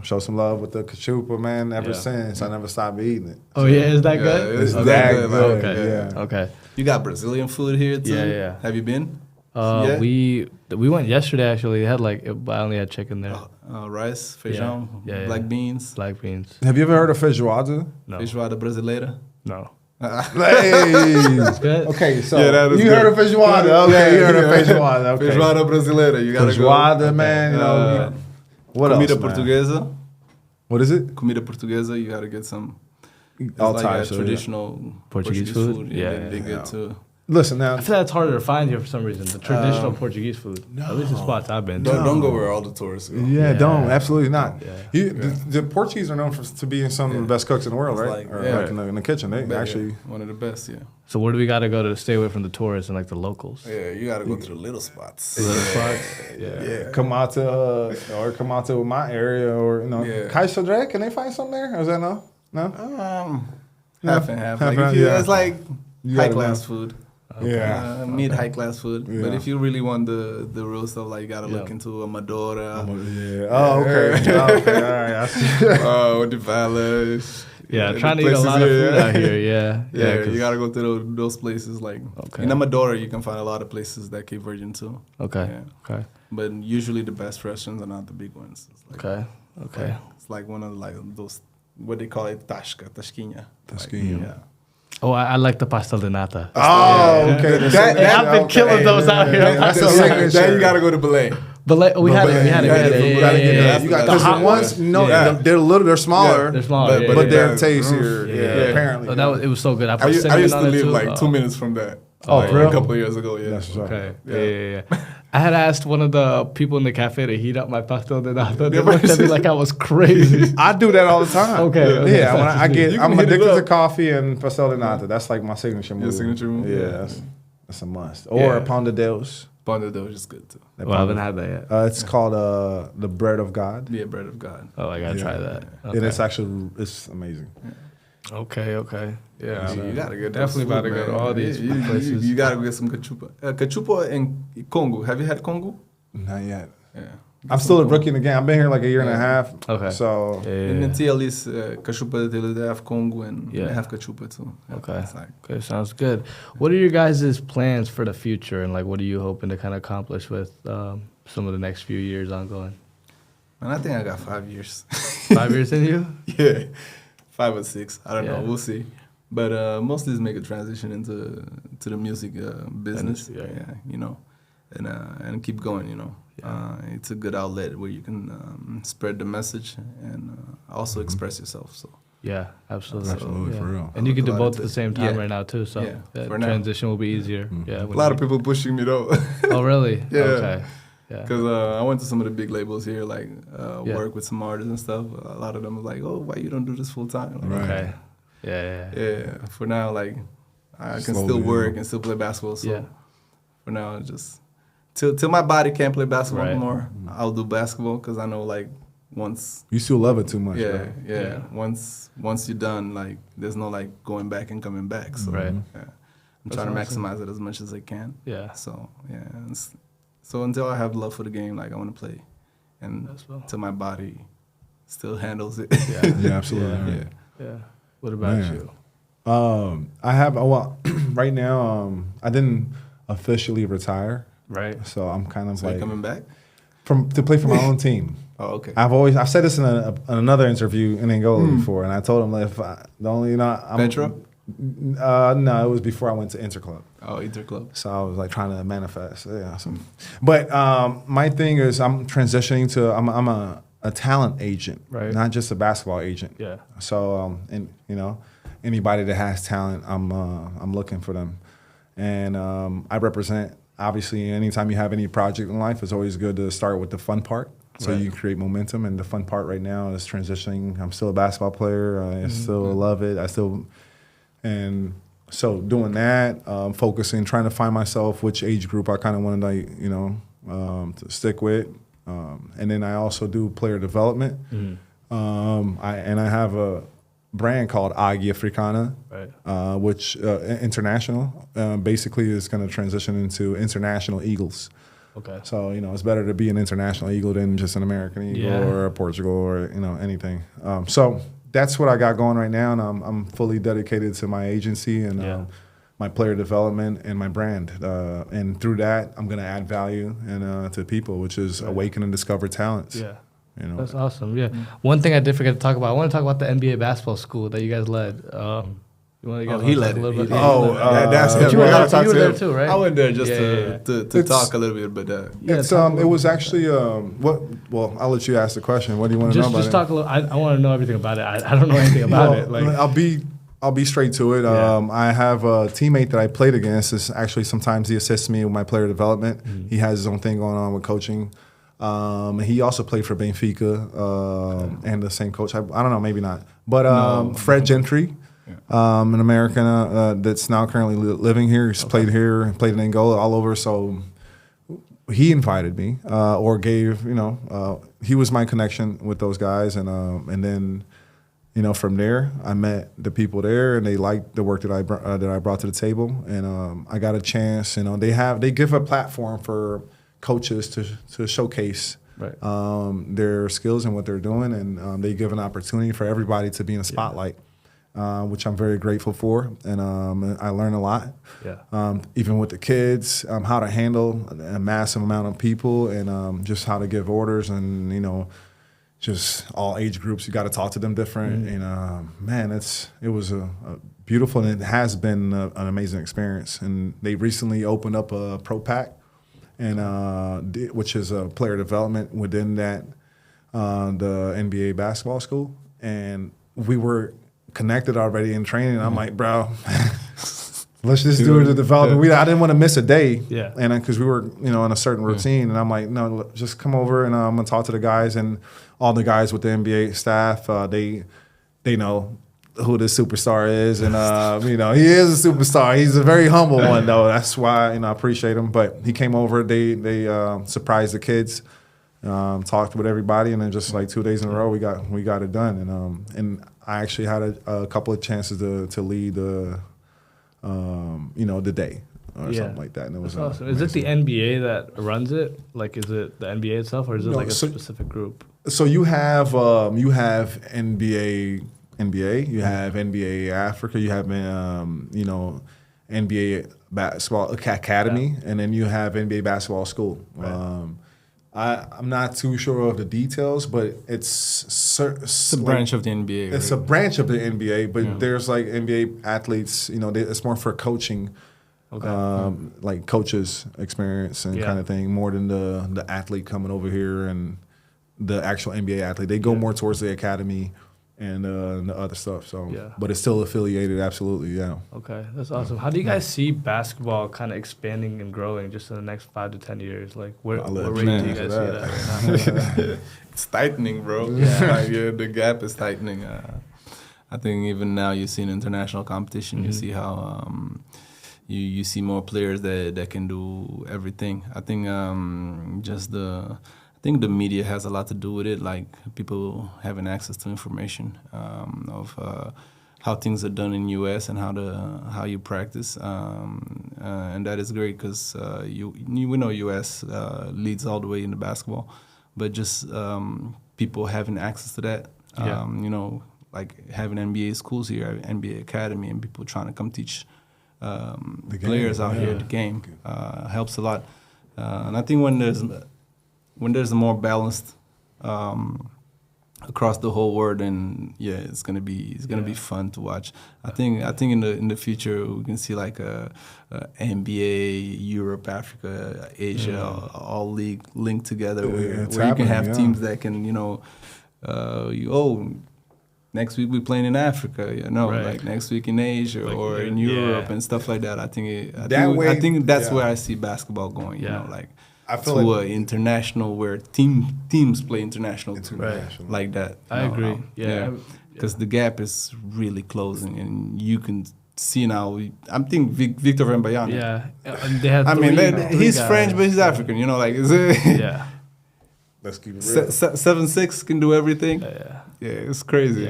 show some love with the cachupa, man. Ever since, I never stopped eating it. Oh, is that good? It's that good. Okay. Okay. You got Brazilian food here, too? Yeah. Have you been? Yeah. We went yesterday actually. They had I only had chicken there. Rice, feijão, Yeah, black beans, Black beans. Have you ever heard of feijoada? No. feijoada brasileira. No. Hey. Good. Okay, so Yeah, that is you good. heard of feijoada? Okay, you heard of feijoada. Okay. Feijoada brasileira. You gotta Feijoada, man. You know, what comida else, man? portuguesa. What is it? Comida portuguesa. You gotta get some. It's All like types of traditional Portuguese food? Yeah, Yeah, they yeah. good too. Listen now. I feel that's harder to find here for some reason. The traditional Portuguese food. At least the spots I've been to. Don't go where all the tourists go. Yeah, don't. Absolutely not. Yeah. The Portuguese are known to being some of the best cooks in the world, It's right? like- Or yeah. like in the kitchen. They But actually. yeah, one of the best. Yeah. So where do we got to go to stay away from the tourists and the locals? Yeah, you gotta go to the little spots. Little spots? Yeah. Come out to my area, or Yeah. Kaisodre. Can they find something there? Or is that no? Half and half. Half Like and- if you, yeah. it's like You high gotta class know. food. Yeah. Mid high class food. Yeah. But if you really want the real stuff, like you gotta look Yeah. into a Madora. Yeah. Oh, okay. Okay. All right. I see. The Palace. Yeah, the trying to eat a places lot of here. food out here. Yeah. Yeah, 'cause- you gotta go to those places. Like Okay. in Amadora, you can find a lot of places that Cape Virgin too. Okay. Yeah. Okay. But usually the best restaurants are not the big ones. It's like, Okay. Okay. It's like one of those what they call it tasquinha. Tasquinha. Yeah. Oh, I like the pastel de nata. Oh, okay. I've been killing those out here. That's a Then signature. you gotta go to Belay. But we had it. We had it. Yeah, We had it. you gotta get Yeah, that. You got That's the hot the ones. one. No, Yeah. they're smaller. They're smaller. But- But they're Yeah. tastier. Yeah. Yeah, apparently. So it was so good. I I put used cinnamon to on it live too. like 2 minutes from that. Oh, like, for real? a couple of years ago. Yeah. That's right. Okay. Yeah. Yeah. I had asked one of the people in the cafe to heat up my pastel de nata. They looked at me like I was crazy. I do that all the time. Okay. Yeah, when I You can I'm heat it addicted to up. coffee and pastel de nata. That's like my signature move. Your signature move? Yeah, Yeah. that's a must. Or Yeah. Pão de Deus. Pão de Deus is good too. Well, I haven't had that yet. It's called the bread of God. Yeah, bread of God. Oh, I gotta try that. And it's actually amazing. Okay. Yeah. So you gotta get Definitely those about to food, go to man. all these Yeah, places. You gotta get some cachupa. Cachupa in Congo. Have you had Congo? Not yet. Yeah. I'm still a rookie in the game. I've been here like a year and a half. Okay. So In the TL's cachupa, they have Congo and Yeah. they have cachupa too. Yeah, Okay. it's like- Okay, sounds good. What are your guys' plans for the future, and what are you hoping to kind of accomplish with some of the next few years ongoing? Man, I think I got 5 years. 5 years in you? Yeah, 5 or 6. I don't Yeah. know. We'll see. But mostly is make a transition into the music business. Industry, yeah. You know, and keep going. You know, it's a good outlet where you can spread the message and also express yourself. So Yeah, absolutely. Absolutely, for real. And you can do A lot both of at the it. same time Yeah. right now too. So Yeah, that for now. transition will be easier. Yeah. a lot of people pushing me though, Oh, really? Yeah. Okay. Yeah. because I went to some of the big labels here, like Yeah. work with some artists and stuff. A lot of them was like, "Oh, why you don't do this full time?" Like, Right. Okay. Yeah. Yeah, for now, like I can Slowly, still work yeah. and still play basketball. So Yeah. for now, it's just till my body can't play basketball Right. anymore, I'll do basketball because I know like once you still love it too much. yeah, right? yeah once you're done, like there's no like going back and coming back. So Right. yeah, I'm trying to awesome. maximize it as much as I can. Yeah. So yeah, so until I have love for the game, like I want to play, and As well. till my body still handles it. Yeah. Yeah, absolutely. Yeah. right. Yeah. What about Man. you? I have right now. I didn't officially retire, Right. so I'm kind of So you like coming back? to play for my own team. Oh, okay. I've said this in another interview in Angola before, and I told him that if the only I'm Petro? No, it was before I went to Interclub. Oh, Interclub. So I was like trying to manifest. Yeah. But my thing is I'm transitioning to I'm a talent agent, Right. not just a basketball agent. Yeah. So and anybody that has talent, I'm looking for them, and I represent. Obviously, anytime you have any project in life, it's always good to start with the fun part. So Right. you create momentum, and the fun part right now is transitioning. I'm still a basketball player. I still love it. And so doing that, focusing, trying to find myself, which age group I kind of wanted to stick with. And then I also do player development. I have a brand called Águia Africana, Right. which international, basically is going to transition into international Eagles. Okay. So, it's better to be an international Eagle than just an American Eagle Yeah. or a Portugal or, anything. So that's what I got going right now, and I'm fully dedicated to my agency and Yeah. my player development and my brand. And through that, I'm going to add value and to people, which is awaken and discover talents. Yeah. You know, That's awesome. Yeah. One thing I did forget to talk about. I want to talk about the NBA basketball school that you guys led. He led it. that's But him. you I gotta were, talk you were to there him. too, right? I went there just Yeah, to talk a little bit, but It's it was actually well, I'll let you ask the question. What do you want to know about just it? talk a little. I want to know everything about it. I don't know anything about it. Like, I'll be straight to it. Yeah. I have a teammate that I played against. Is actually sometimes he assists me with my player development. Mm-hmm. He has his own thing going on with coaching. He also played for Benfica and the same coach. I don't know, maybe not. But Fred Gentry, an American that's now currently living here. He's played here, played in Angola, all over. So he invited me or gave, he was my connection with those guys. And then, from there, I met the people there, and they liked the work that I brought to the table. And I got a chance. They give a platform for coaches to showcase their skills and what they're doing, and they give an opportunity for everybody to be in the spotlight, which I'm very grateful for, and I learn a lot. Even with the kids, how to handle a massive amount of people, and just how to give orders, and just all age groups. You got to talk to them different, and man, it was a beautiful, and it has been an amazing experience. And they recently opened up a Pro Pack, and which is a player development within that the NBA basketball school, and we were connected already in training. And I'm like, bro, let's just do the development. I didn't want to miss a day, and because we were on a certain routine, and I'm like, no, just come over, and I'm gonna talk to the guys, and all the guys with the NBA staff, they know who this superstar is, and he is a superstar. He's a very humble one, though. That's why I appreciate him. But he came over. They surprised the kids, talked with everybody, and then just like 2 days in a row, we got it done. And I actually had a couple of chances to lead the day or something like that. And it was awesome. Is it the NBA that runs it? Like, is it the NBA itself, or is it a specific group? So you have NBA, you have NBA Africa, you have NBA Basketball Academy, and then you have NBA Basketball School. Right. I'm not too sure of the details, but it's a branch of the NBA. It's a branch of the NBA, but there's like NBA athletes. It's more for coaching, like coaches' experience and kind of thing, more than the athlete coming over here and the actual NBA athlete. They go more towards the academy and the other stuff. So, but it's still affiliated, absolutely, yeah. Okay, that's awesome. How do you guys see basketball kind of expanding and growing just in the next 5 to 10 years? Like, what rate do you guys see that right now? It's tightening, bro. The gap is tightening. I think even now you see in international competition, you see how you see more players that can do everything. I think I think the media has a lot to do with it, like people having access to information of how things are done in U.S. and how you practice, and that is great because we know U.S. Leads all the way in the basketball, but just people having access to that, like having NBA schools here, NBA Academy, and people trying to come teach players out here the game helps a lot, and I think when there's a more balanced across the whole world, and it's gonna be fun to watch. I think in the future we can see like a NBA, Europe, Africa, Asia, all linked together, where you can have teams that can next week we're playing in Africa, like next week in Asia or in Europe and stuff like that. I think that's where I see basketball going. I feel to international where teams play international too, like that. I agree. Because the gap is really closing, and you can see now. I'm thinking Victor Wembanyama. They had he's guys. French, but he's African. Let's keep it real. 7'6" can do everything. It's crazy.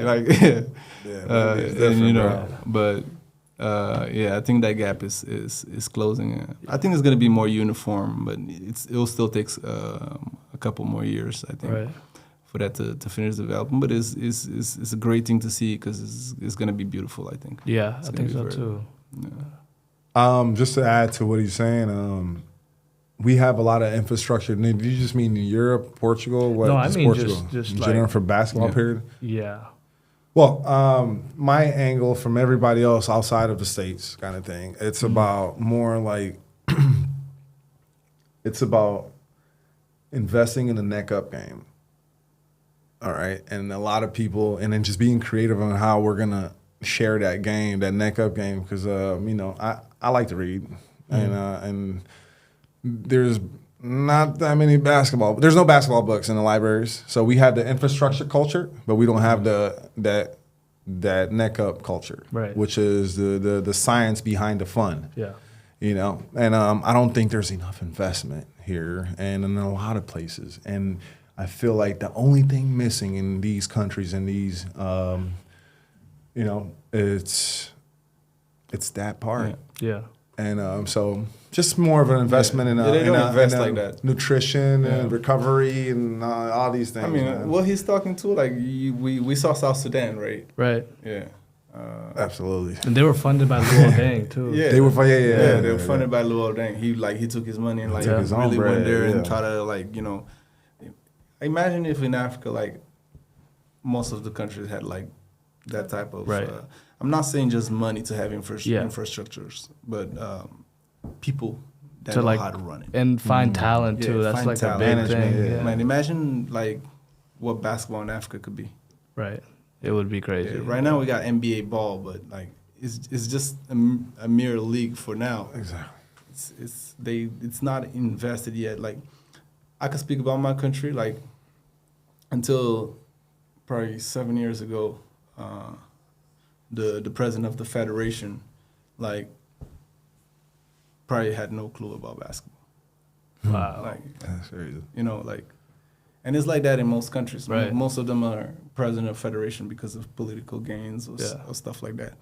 But. I think that gap is closing. I think it's going to be more uniform, but it will still take a couple more years, I think, for that to finish developing. But it's a great thing to see because it's going to be beautiful, I think. Yeah, I think so too. Just to add to what he's saying, we have a lot of infrastructure. Did you just mean Europe, Portugal? What, No, I mean Portugal just in general like, for basketball period. yeah. Well, my angle from everybody else outside of the States kind of thing, it's about more like, it's about investing in the neck up game. All right. And a lot of people, and then just being creative on how we're going to share that game, that neck up game. Because, I like to read and there's not that many there's no basketball books in the libraries. So we have the infrastructure culture, but we don't have that neck up culture, right? Which is the science behind the fun. Yeah. And I don't think there's enough investment here and in a lot of places. And I feel like the only thing missing in these countries and these, it's that part. Yeah. And so just more of an investment in they don't invest like that. Nutrition and recovery and all these things. I mean, what he's talking to, like we saw South Sudan, right? Right. Yeah. Absolutely. And they were funded by Luol Deng too. Yeah, they were. They were funded by Luol Deng. He took his money and really went there and tried to Imagine if in Africa, like, most of the countries had, like, that type of... Right. I'm not saying just money to have infrastructures, but people that know how to run it. And find talent, too. That's, like, a big thing. Yeah. Man, imagine, like, what basketball in Africa could be. Right. It would be crazy. Yeah, right now we got NBA ball, but, like, it's just a mere league for now. Exactly. It's not invested yet. Like, I could speak about my country, like, until probably 7 years ago, the president of the federation, like, probably had no clue about basketball. Wow. Like, That's crazy. And it's like that in most countries. Right. Most of them are president of federation because of political gains or stuff like that.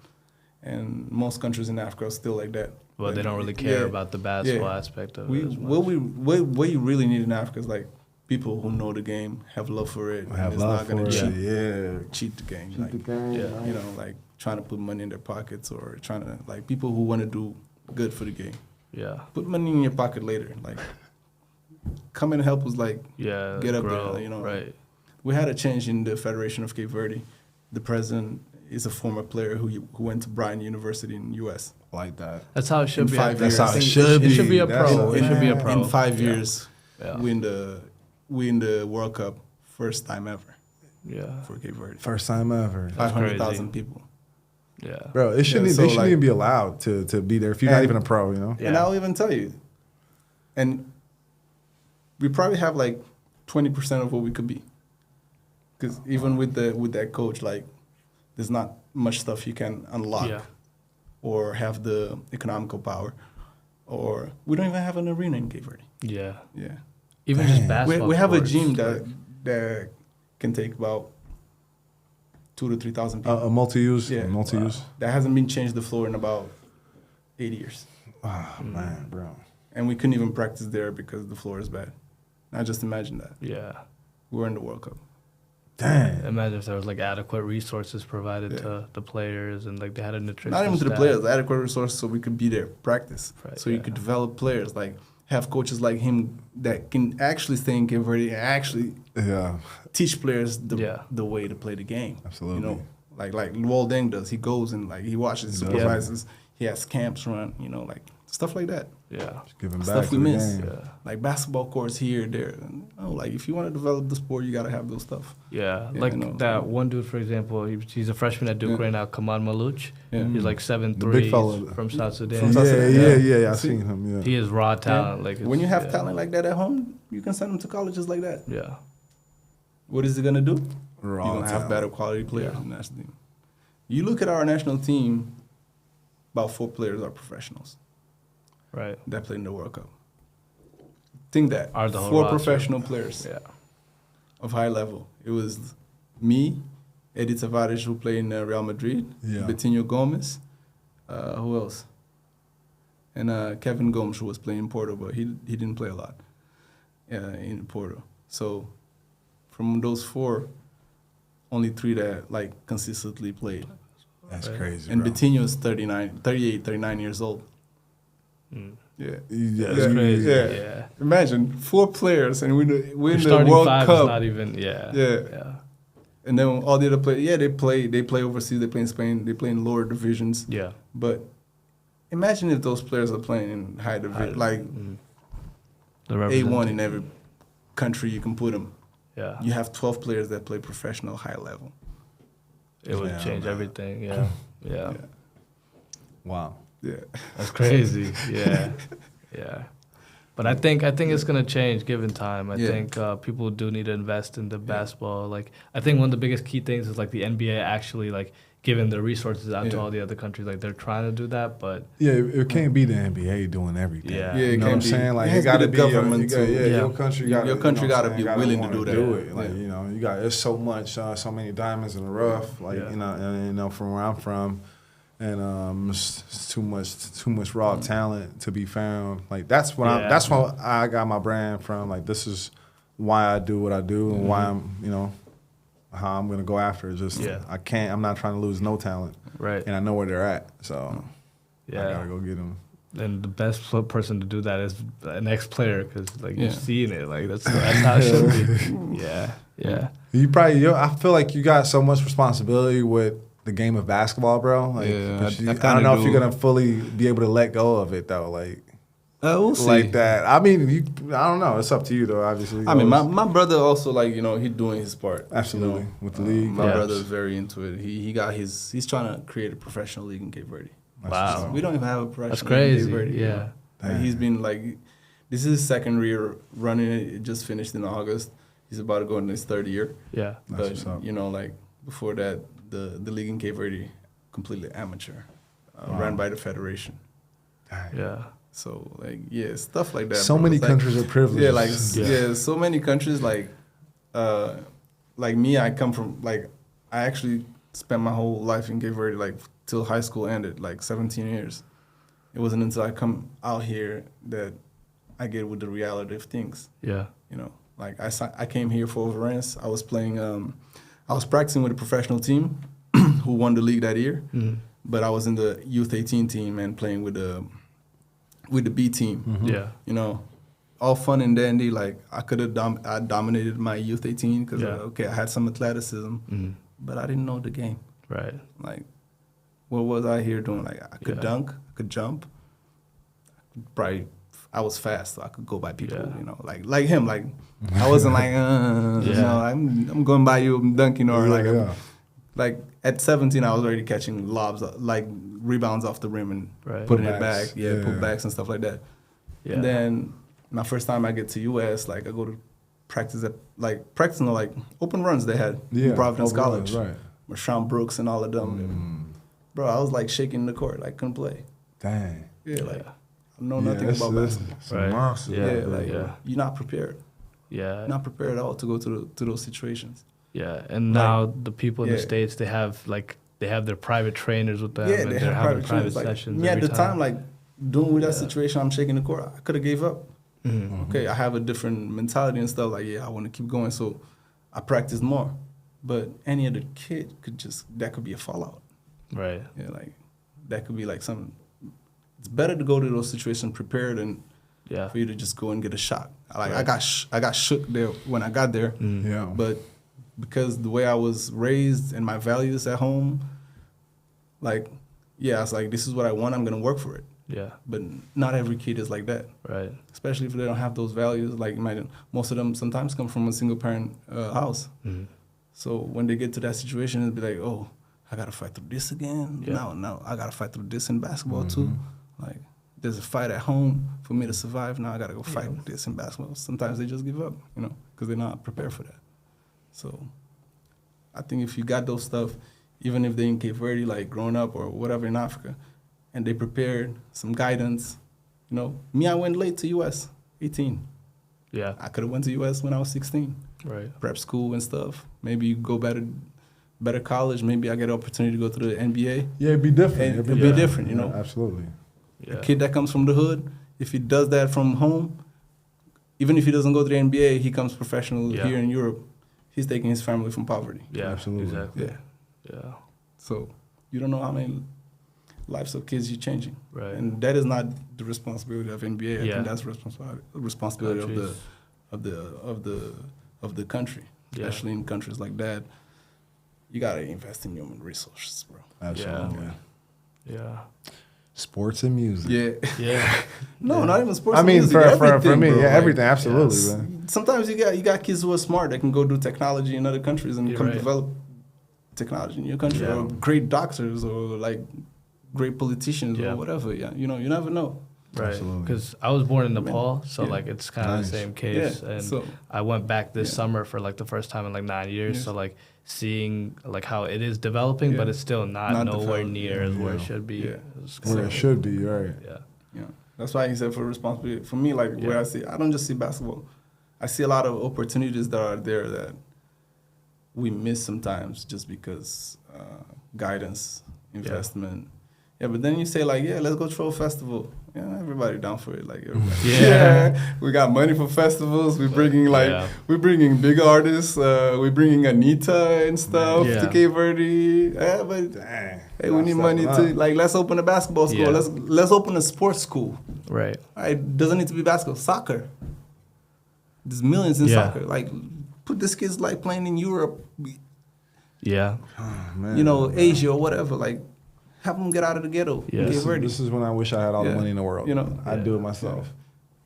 And most countries in Africa are still like that. Well, they don't really care about the basketball aspect of it as much. What you really need in Africa is, like, people who know the game, have love for it, Have and love it's not going for to cheat the game. Cheat the game. Like trying to put money in their pockets or trying to, like, people who want to do good for the game. Yeah. Put money in your pocket later. Like, come and help us, like, get up grow, there. Right. We had a change in the Federation of Cape Verde. The president is a former player who went to Bryan University in the U.S. Like that. That's how it should be. 5 years. That's how it should be. It should be a pro. It should be a pro. In 5 years, Yeah. win the World Cup, first time ever. Yeah. For Cape Verde. First time ever. 500,000 people. Yeah. Bro, they shouldn't like, even be allowed to be there if you're not even a pro, Yeah. And I'll even tell you, and we probably have like 20% of what we could be. Because even with that coach, like, there's not much stuff you can unlock or have the economical power. Or we don't even have an arena in Cape Verde. Yeah. Yeah. Even just basketball. We have a courts, gym like, that can take about 2,000 to 3,000 people. A multi-use? Yeah. Multi-use? That hasn't been changed the floor in about 8 years. Oh, man, bro. And we couldn't even practice there because the floor is bad. Now just imagine that. Yeah. We're in the World Cup. Dang. Imagine if there was, like, adequate resources provided to the players and, like, they had a nutrition Not even to the staff. players, adequate resources so we could be there, practice. Right, so you yeah. could develop players, like have coaches like him that can actually stay in Cape Verde and actually teach players the way to play the game. Absolutely. You know, like Luol Deng does. He goes and, like, he watches, supervises. He has camps run, like stuff like that. Yeah. Just giving back Stuff we to the miss. game. Yeah. Like basketball courts here, there. Like if you want to develop the sport, you got to have those stuff. Yeah. Yeah, Like I know. that one dude, for example, he's a freshman at Duke right now, Kaman Malouch. Yeah. He's like 7'3", big fella. from South Sudan. From South Sudan. Yeah. I've seen him, yeah. He is raw talent. Like When you have yeah. talent like that at home, you can send them to colleges like that. Yeah. What is it going to do? Raw You're going to have talent. better quality players in the national team. You look at our national team, about 4 players are professionals Right. that play in the World Cup. Think that. Are the whole 4 roster. professional players Yeah. of high level. It was me, Eddie Tavares, who played in Real Madrid, Betinho Gomes, who else? And Kevin Gomes, who was playing in Porto, but he didn't play a lot in Porto. So from those 4, only 3 that, like, consistently played. That's Right. crazy, And bro. Betinho is 39 years old. Yeah. That's crazy. Yeah. Imagine 4 players and win the Your the starting World 5 Cup. is not even. Yeah. And then all the other players, they play overseas. They play in Spain. They play in lower divisions. Yeah. But imagine if those players are playing in high division, like The A1 in every country you can put them. Yeah. You have 12 players that play professional high level. It would change everything. Yeah. Yeah. Wow. Yeah. That's crazy. Yeah. Yeah. But I think it's gonna change given time. I think people do need to invest in the basketball. Like I think one of the biggest key things is like the NBA actually like giving the resources out to all the other countries. Like they're trying to do that, but it can't be the NBA doing everything. Yeah. Yeah, You know what I'm saying? Like it it gotta be be the government too. your country got Your country gotta be willing to do that. It. Like you know, you got there's so much, so many diamonds in the rough. Like you know, and, you know from where I'm from, and it's too much raw talent to be found. Like that's what that's what I got my brand from. Like this is why I do what I do and why I'm how I'm gonna go after it. Just I'm not trying to lose no talent. right. And I know where they're at, so I Yeah. gotta go get them. And the best person to do that is an ex-player because like you've seen it. Like that's how it should be. Yeah. Yeah. I feel like you got so much responsibility with the game of basketball, bro. Like, I don't know if you're gonna fully be able to let go of it though. Like, We'll see. like that. I mean, I don't know. It's up to you though. Obviously. I mean, my brother also like he's doing his part. Absolutely with the league. My brother is very into it. He's trying to create a professional league in Cape Verde. Wow. We don't even have a professional That's league in crazy. Cape Verde. Yeah. Like, he's been like, this is his second year running it. It just finished in August. He's about to go in his third year. Yeah. But like before that, the league in Cape Verde completely amateur, ran by the federation. Yeah. So like stuff like that. So bro. many It's countries are privileged. Yeah, like so many countries like me. I come from like I actually spent my whole life in Cape Verde like till high school ended, like 17 years. It wasn't until I come out here that I get with the reality of things. Yeah. Like I came here for overruns. I was playing. I was practicing with a professional team who won the league that year, but I was in the youth 18 team and playing with the B team. Yeah. All fun and dandy. Like I could have I dominated my youth 18 because I had some athleticism, but I didn't know the game. Right. Like, what was I here doing? Like I could dunk, I could jump. Probably I was fast, so I could go by people. Like him. Like I wasn't like I'm going by you, I'm dunking or like at 17 I was already catching lobs, like rebounds off the rim and putting it back, putbacks and stuff like that. Yeah. And then my first time I get to US, like I go to practicing like open runs they had in Providence College, right? With Sean Brooks and all of them. Bro, I was like shaking the court, like couldn't play. Dang. Yeah, like I know nothing about basketball. Right. You're not prepared. Yeah. Not prepared at all to go to those situations. Yeah, and now the people in the States, they have their private trainers with them. Yeah, and they they're have having private trainers. sessions. Me at every the time, like doing with that situation, I'm shaking the court. I could have gave up. Okay, I have a different mentality and stuff. Like, I want to keep going, so I practice more. But any other kid that could be a fallout. Right. Yeah, like that could be like something. It's better to go to those situations prepared than for you to just go and get a shock. Like I got shook there when I got there. But because the way I was raised and my values at home, I was like, this is what I want. I'm gonna work for it. Yeah. But not every kid is like that. Right. Especially if they don't have those values. Like most of them sometimes come from a single parent house. So when they get to that situation, it'll be like, oh, I gotta fight through this again. Yeah. No, I gotta fight through this in basketball too. Like there's a fight at home for me to survive. Now I gotta go fight this in basketball. Sometimes they just give up, because they're not prepared for that. So I think if you got those stuff, even if they in Cape Verde, like growing up or whatever in Africa, and they prepared some guidance, me, I went late to US, 18. Yeah. I could have went to US when I was 16. Right. Prep school and stuff. Maybe you go better college. Maybe I get an opportunity to go to the NBA. Yeah, it'd be different. It'd be different, Absolutely. Yeah. A kid that comes from the hood, if he does that from home, even if he doesn't go to the NBA, he comes professional here in Europe. He's taking his family from poverty. Yeah, absolutely. Exactly. Yeah. So you don't know how many lives of kids are changing. Right. And that is not the responsibility of NBA. I Yeah. think that's responsibility Countries. of the country, Yeah. especially in countries like that. You gotta invest in human resources, bro. Absolutely. Yeah. Sports and music. Yeah. Yeah. No, not even sports. I and mean, music, for everything, me, bro. yeah, Like, everything, absolutely, yes. man. sometimes you got kids who are smart that can go do technology in other countries and You're come right. develop technology in your country, Yeah. or great doctors, or like great politicians, Yeah. or whatever. Yeah, you know, you never know. Right. Absolutely. Because I was born in Nepal, so yeah. like it's kind of Nice. the same case. Yeah, And so- I went back this Yeah. summer for like the first time in like 9 years. Yes. So like seeing like how it is developing, but Yeah. it's still not Not nowhere developed, near as where it yeah. should be. Yeah. It's Where it crazy. should be, right? Yeah. Yeah, that's why he said for responsibility. For me, like Yeah. where I don't just see basketball. I see a lot of opportunities that are there that we miss sometimes just because guidance, investment. Yeah, but then you say like, yeah, let's go throw a festival. Yeah, everybody down for it. Like, everybody. Yeah. We got money for festivals. We're bringing Yeah. we're bringing big artists. We're bringing Anita and stuff Yeah. to Cape Verde. Yeah, but hey, we need money to like let's open a basketball school. Yeah. Let's open a sports school. Right. It doesn't need to be basketball. Soccer. There's millions in Yeah. soccer. Like, put this kids like playing in Europe, Yeah. Man, you know, Asia or whatever. Like, have them get out of the ghetto. Yeah. Cape This Verde. is when I wish I had all the Yeah. money in the world. You know, I'd do yeah. it myself.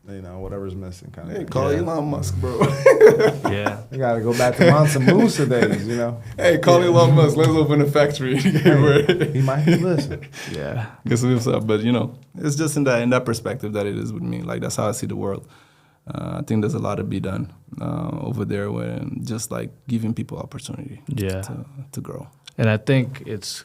You know, whatever's missing, kind of. Hey, call Yeah. Elon Musk, bro. Yeah. You gotta go back to Monson Musa days, you know. Hey, call Elon Musk. Let's open a factory in Cape Verde. He might listen. Yeah. Guess what's up? But you know, it's just in that perspective that it is with me. Like that's how I see the world. I think there's a lot to be done over there, when just like giving people opportunity Yeah. to grow. And I think it's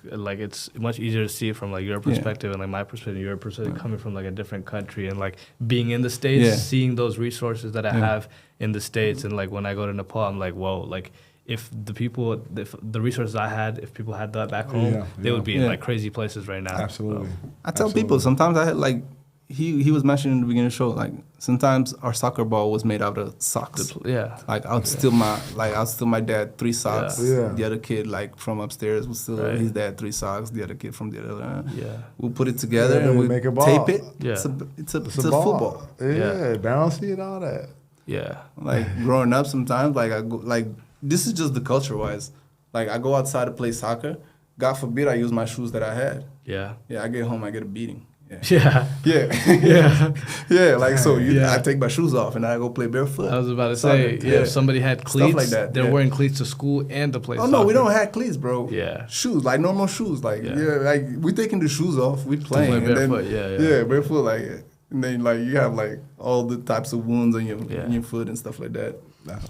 much easier to see it from like your perspective and like my perspective, your perspective coming from like a different country and like being in the States, Yeah. seeing those resources that I Yeah. have in the States. And like when I go to Nepal, I'm like, whoa, like if the resources I had, if people had that back home, Yeah, they would be in Yeah. like crazy places right now. Absolutely. I tell Absolutely. people sometimes I had like he was mentioning in the beginning of the show, like sometimes our soccer ball was made out of socks. Yeah. Like I'd steal my dad 3 socks. Yeah. The other kid like from upstairs would steal Right. his dad 3 socks. The other kid from the other end. Yeah. We'll put it together Yeah, and we make a ball. tape it. Yeah. It's a It's football. Yeah, bouncy and all that. Yeah. Like growing up, sometimes like I go like this is just the culture wise. Like I go outside to play soccer. God forbid I use my shoes that I had. Yeah. Yeah, I get home, I get a beating. Yeah. Yeah. Yeah. Yeah. Yeah, like so Yeah. I take my shoes off and I go play barefoot. I was about to Soccer, say, yeah, if somebody had Stuff cleats, like that, they're yeah. wearing cleats to school and to play Oh soccer. no, we don't have cleats, bro. Yeah. Shoes, like normal shoes. Like Yeah. like we taking the shoes off, we play playing. and then, barefoot, yeah. barefoot, like and then like you have like all the types of wounds on your foot and stuff like that.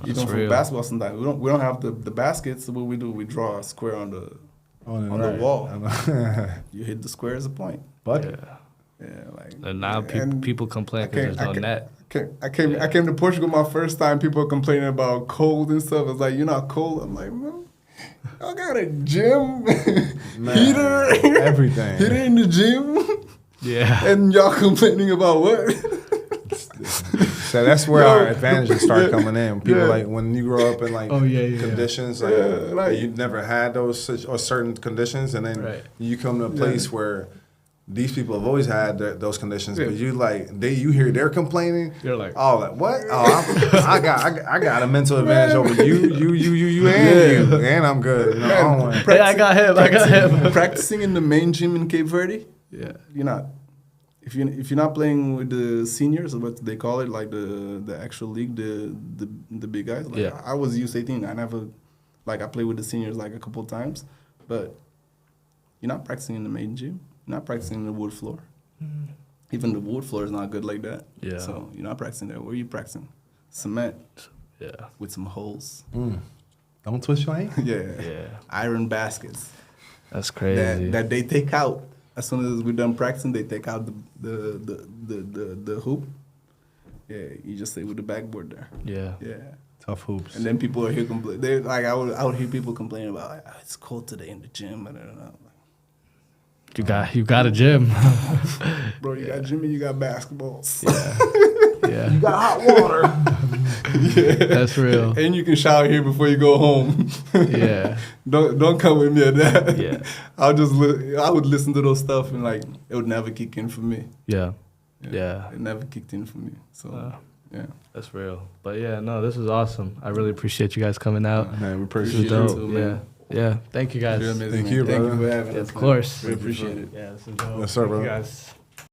Even for real. basketball sometimes. We don't have the baskets, so what we do, we draw a square on the wall. You hit the square as a point. But Yeah. Yeah, like And now and people complain I because can't- there's no net. I came to Portugal my first time. People were complaining about cold and stuff. It's like, you're not cold. I'm like, man, I got a gym, heater, everything. heater in the gym, Yeah. and y'all complaining about what? So that's where Yo. our advantages start Yeah. coming in. People Yeah. like when you grow up in like Oh, yeah, yeah. conditions, like, Yeah, like- you never had those or certain conditions, and then Right. you come to a place where these people have always had those conditions, but Yeah. you like you hear they're complaining. You're like, oh, like what? Oh, I got a mental advantage over you, and Yeah. you, and I'm good. You know, I don't want- hey, I got him. Practicing in the main gym in Cape Verde, you're not. If you're not playing with the seniors, or what they call it, like the actual league, the big guys. Like Yeah. I was U18. I never, like I played with the seniors like a couple of times, but you're not practicing in the main gym. You're not practicing in the wood floor. Even the wood floor is not good like that. Yeah. So you're not practicing there. Where are you practicing? Cement Yeah. with some holes. Don't twist your ankle. Yeah. Yeah. Iron baskets That's crazy. that they take out. As soon as we're done practicing, they take out the hoop. Yeah, you just stay with the backboard there. Yeah. Yeah. Tough hoops. And then people are here complaining. They like I would hear people complaining about it's cold today in the gym. I don't know. You got a gym. Bro, you got gym and you got basketballs. Yeah. got hot water. That's real. And you can shower here before you go home. Yeah. Don't come with me at that. Yeah. I would listen to those stuff and like it would never kick in for me. Yeah. Yeah. It never kicked in for me. So yeah. That's real. But yeah, no, this was awesome. I really appreciate you guys coming out. Man, we This appreciate is you dope. too, man. Yeah. Thank you guys. You're amazing, Thank man. you, Thank brother. you for having us. Of man. course. We appreciate it. Yeah, this is dope. Yes, sir, Thank you brother. guys.